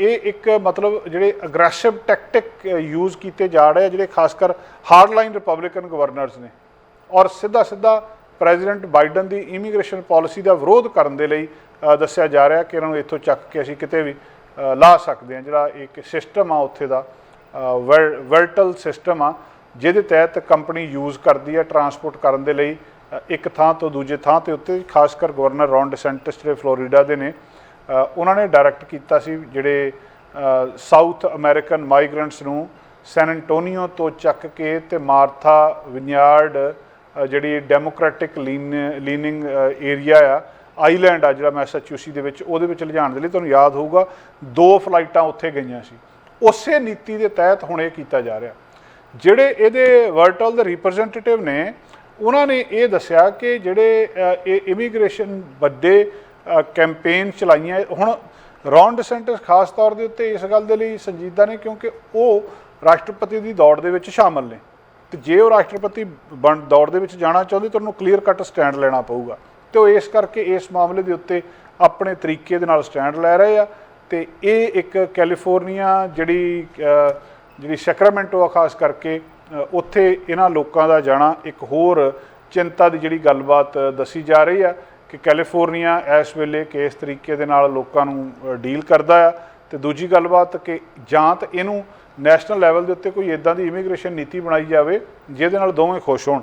ਇਹ ਇੱਕ ਮਤਲਬ ਜਿਹੜੇ ਅਗਰੈਸਿਵ ਟੈਕਟਿਕ ਯੂਜ਼ ਕੀਤੇ ਜਾ ਰਹੇ ਆ ਜਿਹੜੇ ਖਾਸ ਕਰ ਹਾਰਡਲਾਈਨ ਰਿਪਬਲਿਕਨ ਗਵਰਨਰਸ ਨੇ, ਔਰ ਸਿੱਧਾ ਪ੍ਰੈਜ਼ੀਡੈਂਟ ਬਾਈਡਨ ਦੀ ਇਮੀਗ੍ਰੇਸ਼ਨ ਪਾਲਿਸੀ ਦਾ ਵਿਰੋਧ ਕਰਨ ਦੇ ਲਈ ਦੱਸਿਆ ਜਾ ਰਿਹਾ ਕਿ ਇਹਨਾਂ ਨੂੰ ਇੱਥੋਂ ਚੱਕ ਕੇ ਅਸੀਂ ਕਿਤੇ ਵੀ ਲਾ ਸਕਦੇ ਹਾਂ। ਜਿਹੜਾ ਇੱਕ ਸਿਸਟਮ ਆ ਉੱਥੇ ਦਾ ਵਰਟਲ ਸਿਸਟਮ ਆ ਜਿਹਦੇ ਤਹਿਤ ਕੰਪਨੀ ਯੂਜ਼ ਕਰਦੀ ਆ ਟਰਾਂਸਪੋਰਟ ਕਰਨ ਦੇ ਲਈ ਇੱਕ ਥਾਂ ਤੋਂ ਦੂਜੇ ਥਾਂ ਤੇ ਉੱਤੇ। ਖਾਸ ਕਰ ਗਵਰਨਰ ਰੌਨ ਡਿਸੈਂਟਿਸ ਜਿਹੜੇ ਫਲੋਰੀਡਾ ਦੇ ਨੇ ਉਹਨਾਂ ਨੇ ਡਾਇਰੈਕਟ ਕੀਤਾ ਸੀ ਜਿਹੜੇ ਸਾਊਥ ਅਮਰੀਕਨ ਮਾਈਗਰੈਂਟਸ ਨੂੰ ਸੈਨ ਐਂਟੋਨੀਓ ਤੋਂ ਚੱਕ ਕੇ ਤੇ ਮਾਰਥਾ ਵਿਨਿਆਰਡ ਜਿਹੜੀ ਡੈਮੋਕ੍ਰੈਟਿਕ ਲੀਨਿੰਗ ਏਰੀਆ ਆ ਆਈਲੈਂਡ ਆ ਜਿਹੜਾ ਮੈਸਾਚੂਸੀ ਦੇ ਵਿੱਚ ਉਹਦੇ ਵਿੱਚ ਲਿਜਾਣ ਦੇ ਲਈ ਤੁਹਾਨੂੰ ਯਾਦ ਹੋਊਗਾ 2 ਫਲਾਈਟਾਂ ਉੱਥੇ ਗਈਆਂ ਸੀ। ਉਸੇ ਨੀਤੀ ਦੇ ਤਹਿਤ ਹੁਣ ਇਹ ਕੀਤਾ ਜਾ ਰਿਹਾ। ਜਿਹੜੇ ਇਹਦੇ ਵਰਟਲ ਦੇ ਰਿਪਰੈਜ਼ੈਂਟੇਟਿਵ ਨੇ ਉਹਨਾਂ ਨੇ ਇਹ ਦੱਸਿਆ ਕਿ ਜਿਹੜੇ ਇਹ ਇਮੀਗ੍ਰੇਸ਼ਨ ਵੱਡੇ ਕੈਂਪੇਨ ਚਲਾਈਆਂ। ਹੁਣ ਰੌਨ ਡਿਸੈਂਟਿਸ ਖਾਸ ਤੌਰ ਦੇ ਉੱਤੇ ਇਸ ਗੱਲ ਦੇ ਲਈ ਸੰਜੀਦਾ ਨੇ ਕਿਉਂਕਿ ਉਹ ਰਾਸ਼ਟਰਪਤੀ ਦੀ ਦੌੜ ਦੇ ਵਿੱਚ ਸ਼ਾਮਲ ਨੇ, ਤੇ ਜੇ ਉਹ ਰਾਸ਼ਟਰਪਤੀ ਦੌੜ ਦੇ ਵਿੱਚ ਜਾਣਾ ਚਾਹੁੰਦੇ ਤਾਂ ਉਹਨੂੰ ਕਲੀਅਰ ਕੱਟ ਸਟੈਂਡ ਲੈਣਾ ਪਊਗਾ, ਤੇ ਉਹ ਇਸ ਕਰਕੇ ਇਸ ਮਾਮਲੇ ਦੇ ਉੱਤੇ ਆਪਣੇ ਤਰੀਕੇ ਦੇ ਨਾਲ ਸਟੈਂਡ ਲੈ ਰਹੇ ਆ। ਤੇ ਇਹ ਇੱਕ ਕੈਲੀਫੋਰਨੀਆ ਜਿਹੜੀ ਸੈਕਰਾਮੈਂਟੋ ਆ ਖਾਸ ਕਰਕੇ ਉੱਥੇ ਇਹਨਾਂ ਲੋਕਾਂ ਦਾ ਜਾਣਾ ਇੱਕ ਹੋਰ ਚਿੰਤਾ ਦੀ ਜਿਹੜੀ ਗੱਲਬਾਤ ਦੱਸੀ ਜਾ ਰਹੀ ਆ ਕਿ ਕੈਲੀਫੋਰਨੀਆ ਇਸ ਵੇਲੇ ਕਿਸ ਤਰੀਕੇ ਦੇ ਨਾਲ ਲੋਕਾਂ ਨੂੰ ਡੀਲ ਕਰਦਾ ਆ। ਤੇ ਦੂਜੀ ਗੱਲਬਾਤ ਕਿ ਜਾਂ ਤਾਂ ਇਹਨੂੰ ਨੈਸ਼ਨਲ ਲੈਵਲ ਦੇ ਉੱਤੇ ਕੋਈ ਇੱਦਾਂ ਦੀ ਇਮੀਗ੍ਰੇਸ਼ਨ ਨੀਤੀ ਬਣਾਈ ਜਾਵੇ ਜਿਹਦੇ ਨਾਲ ਦੋਵੇਂ ਖੁਸ਼ ਹੋਣ,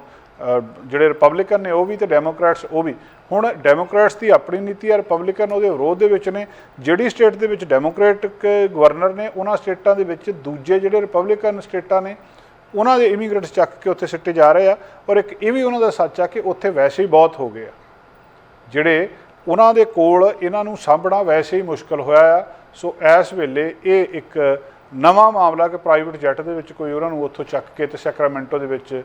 ਜਿਹੜੇ ਰਿਪਬਲਿਕਨ ਨੇ ਉਹ ਵੀ ਤੇ ਡੈਮੋਕ੍ਰੈਟਸ ਉਹ ਵੀ। ਹੁਣ ਡੈਮੋਕ੍ਰੈਟਸ ਦੀ ਆਪਣੀ ਨੀਤੀ ਹੈ, ਰਿਪਬਲਿਕਨ ਉਹਦੇ ਵਿਰੋਧ ਦੇ ਵਿੱਚ ਨੇ। ਜਿਹੜੀ ਸਟੇਟ ਦੇ ਵਿੱਚ ਡੈਮੋਕ੍ਰੈਟਿਕ ਗਵਰਨਰ ਨੇ ਉਹਨਾਂ ਸਟੇਟਾਂ ਦੇ ਵਿੱਚ ਦੂਜੇ ਜਿਹੜੇ ਰਿਪਬਲਿਕਨ ਸਟੇਟਾਂ ਨੇ ਉਹਨਾਂ ਦੇ ਇਮੀਗ੍ਰੇਟਸ ਚੱਕ ਕੇ ਉੱਥੇ ਸਿੱਟੇ ਜਾ ਰਹੇ ਆ। ਔਰ ਇੱਕ ਇਹ ਵੀ ਉਹਨਾਂ ਦਾ ਸੱਚ ਆ ਕਿ ਉੱਥੇ ਵੈਸੇ ਹੀ ਬਹੁਤ ਹੋ ਗਏ ਆ ਜਿਹੜੇ ਉਹਨਾਂ ਦੇ ਕੋਲ ਇਹਨਾਂ ਨੂੰ ਸਾਂਭਣਾ ਵੈਸੇ ਹੀ ਮੁਸ਼ਕਲ ਹੋਇਆ ਆ। ਸੋ ਇਸ ਵੇਲੇ ਇਹ ਇੱਕ ਨਵਾਂ ਮਾਮਲਾ ਕਿ ਪ੍ਰਾਈਵੇਟ ਜੈਟ ਦੇ ਵਿੱਚ ਕੋਈ ਉਹਨਾਂ ਨੂੰ ਉੱਥੋਂ ਚੱਕ ਕੇ ਤੇ ਸੈਕਰਾਮੈਂਟੋ ਦੇ ਵਿੱਚ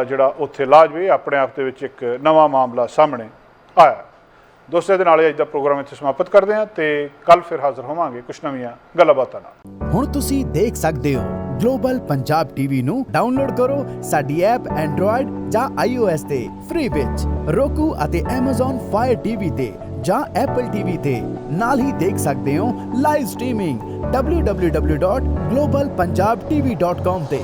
ਜਿਹੜਾ ਉੱਥੇ ਲਾ ਜਾਵੇ, ਆਪਣੇ ਆਪ ਦੇ ਵਿੱਚ ਇੱਕ ਨਵਾਂ ਮਾਮਲਾ ਸਾਹਮਣੇ ਆਇਆ। ਦੋਸਤੋ, ਇਹਦੇ ਨਾਲ ਅੱਜ ਦਾ ਪ੍ਰੋਗਰਾਮ ਇੱਥੇ ਸਮਾਪਤ ਕਰਦੇ ਹਾਂ ਤੇ ਕੱਲ ਫਿਰ ਹਾਜ਼ਰ ਹੋਵਾਂਗੇ ਕੁਝ ਨਵੀਆਂ ਗੱਲਾਂ ਬਾਤਾਂ ਨਾਲ। ਹੁਣ ਤੁਸੀਂ ਦੇਖ ਸਕਦੇ ਹੋ ਗਲੋਬਲ ਪੰਜਾਬ ਟੀਵੀ ਨੂੰ ਡਾਊਨਲੋਡ ਕਰੋ ਸਾਡੀ ਐਪ ਐਂਡਰੋਇਡ ਜਾਂ iOS ਤੇ ਫ੍ਰੀ ਵਿੱਚ, roku ਅਤੇ Amazon Fire TV ਤੇ ਜਾਂ Apple TV ਤੇ। ਨਾਲ ਹੀ ਦੇਖ ਸਕਦੇ ਹੋ ਲਾਈਵ ਸਟ੍ਰੀਮਿੰਗ www.globalpunjabtv.com ਤੇ।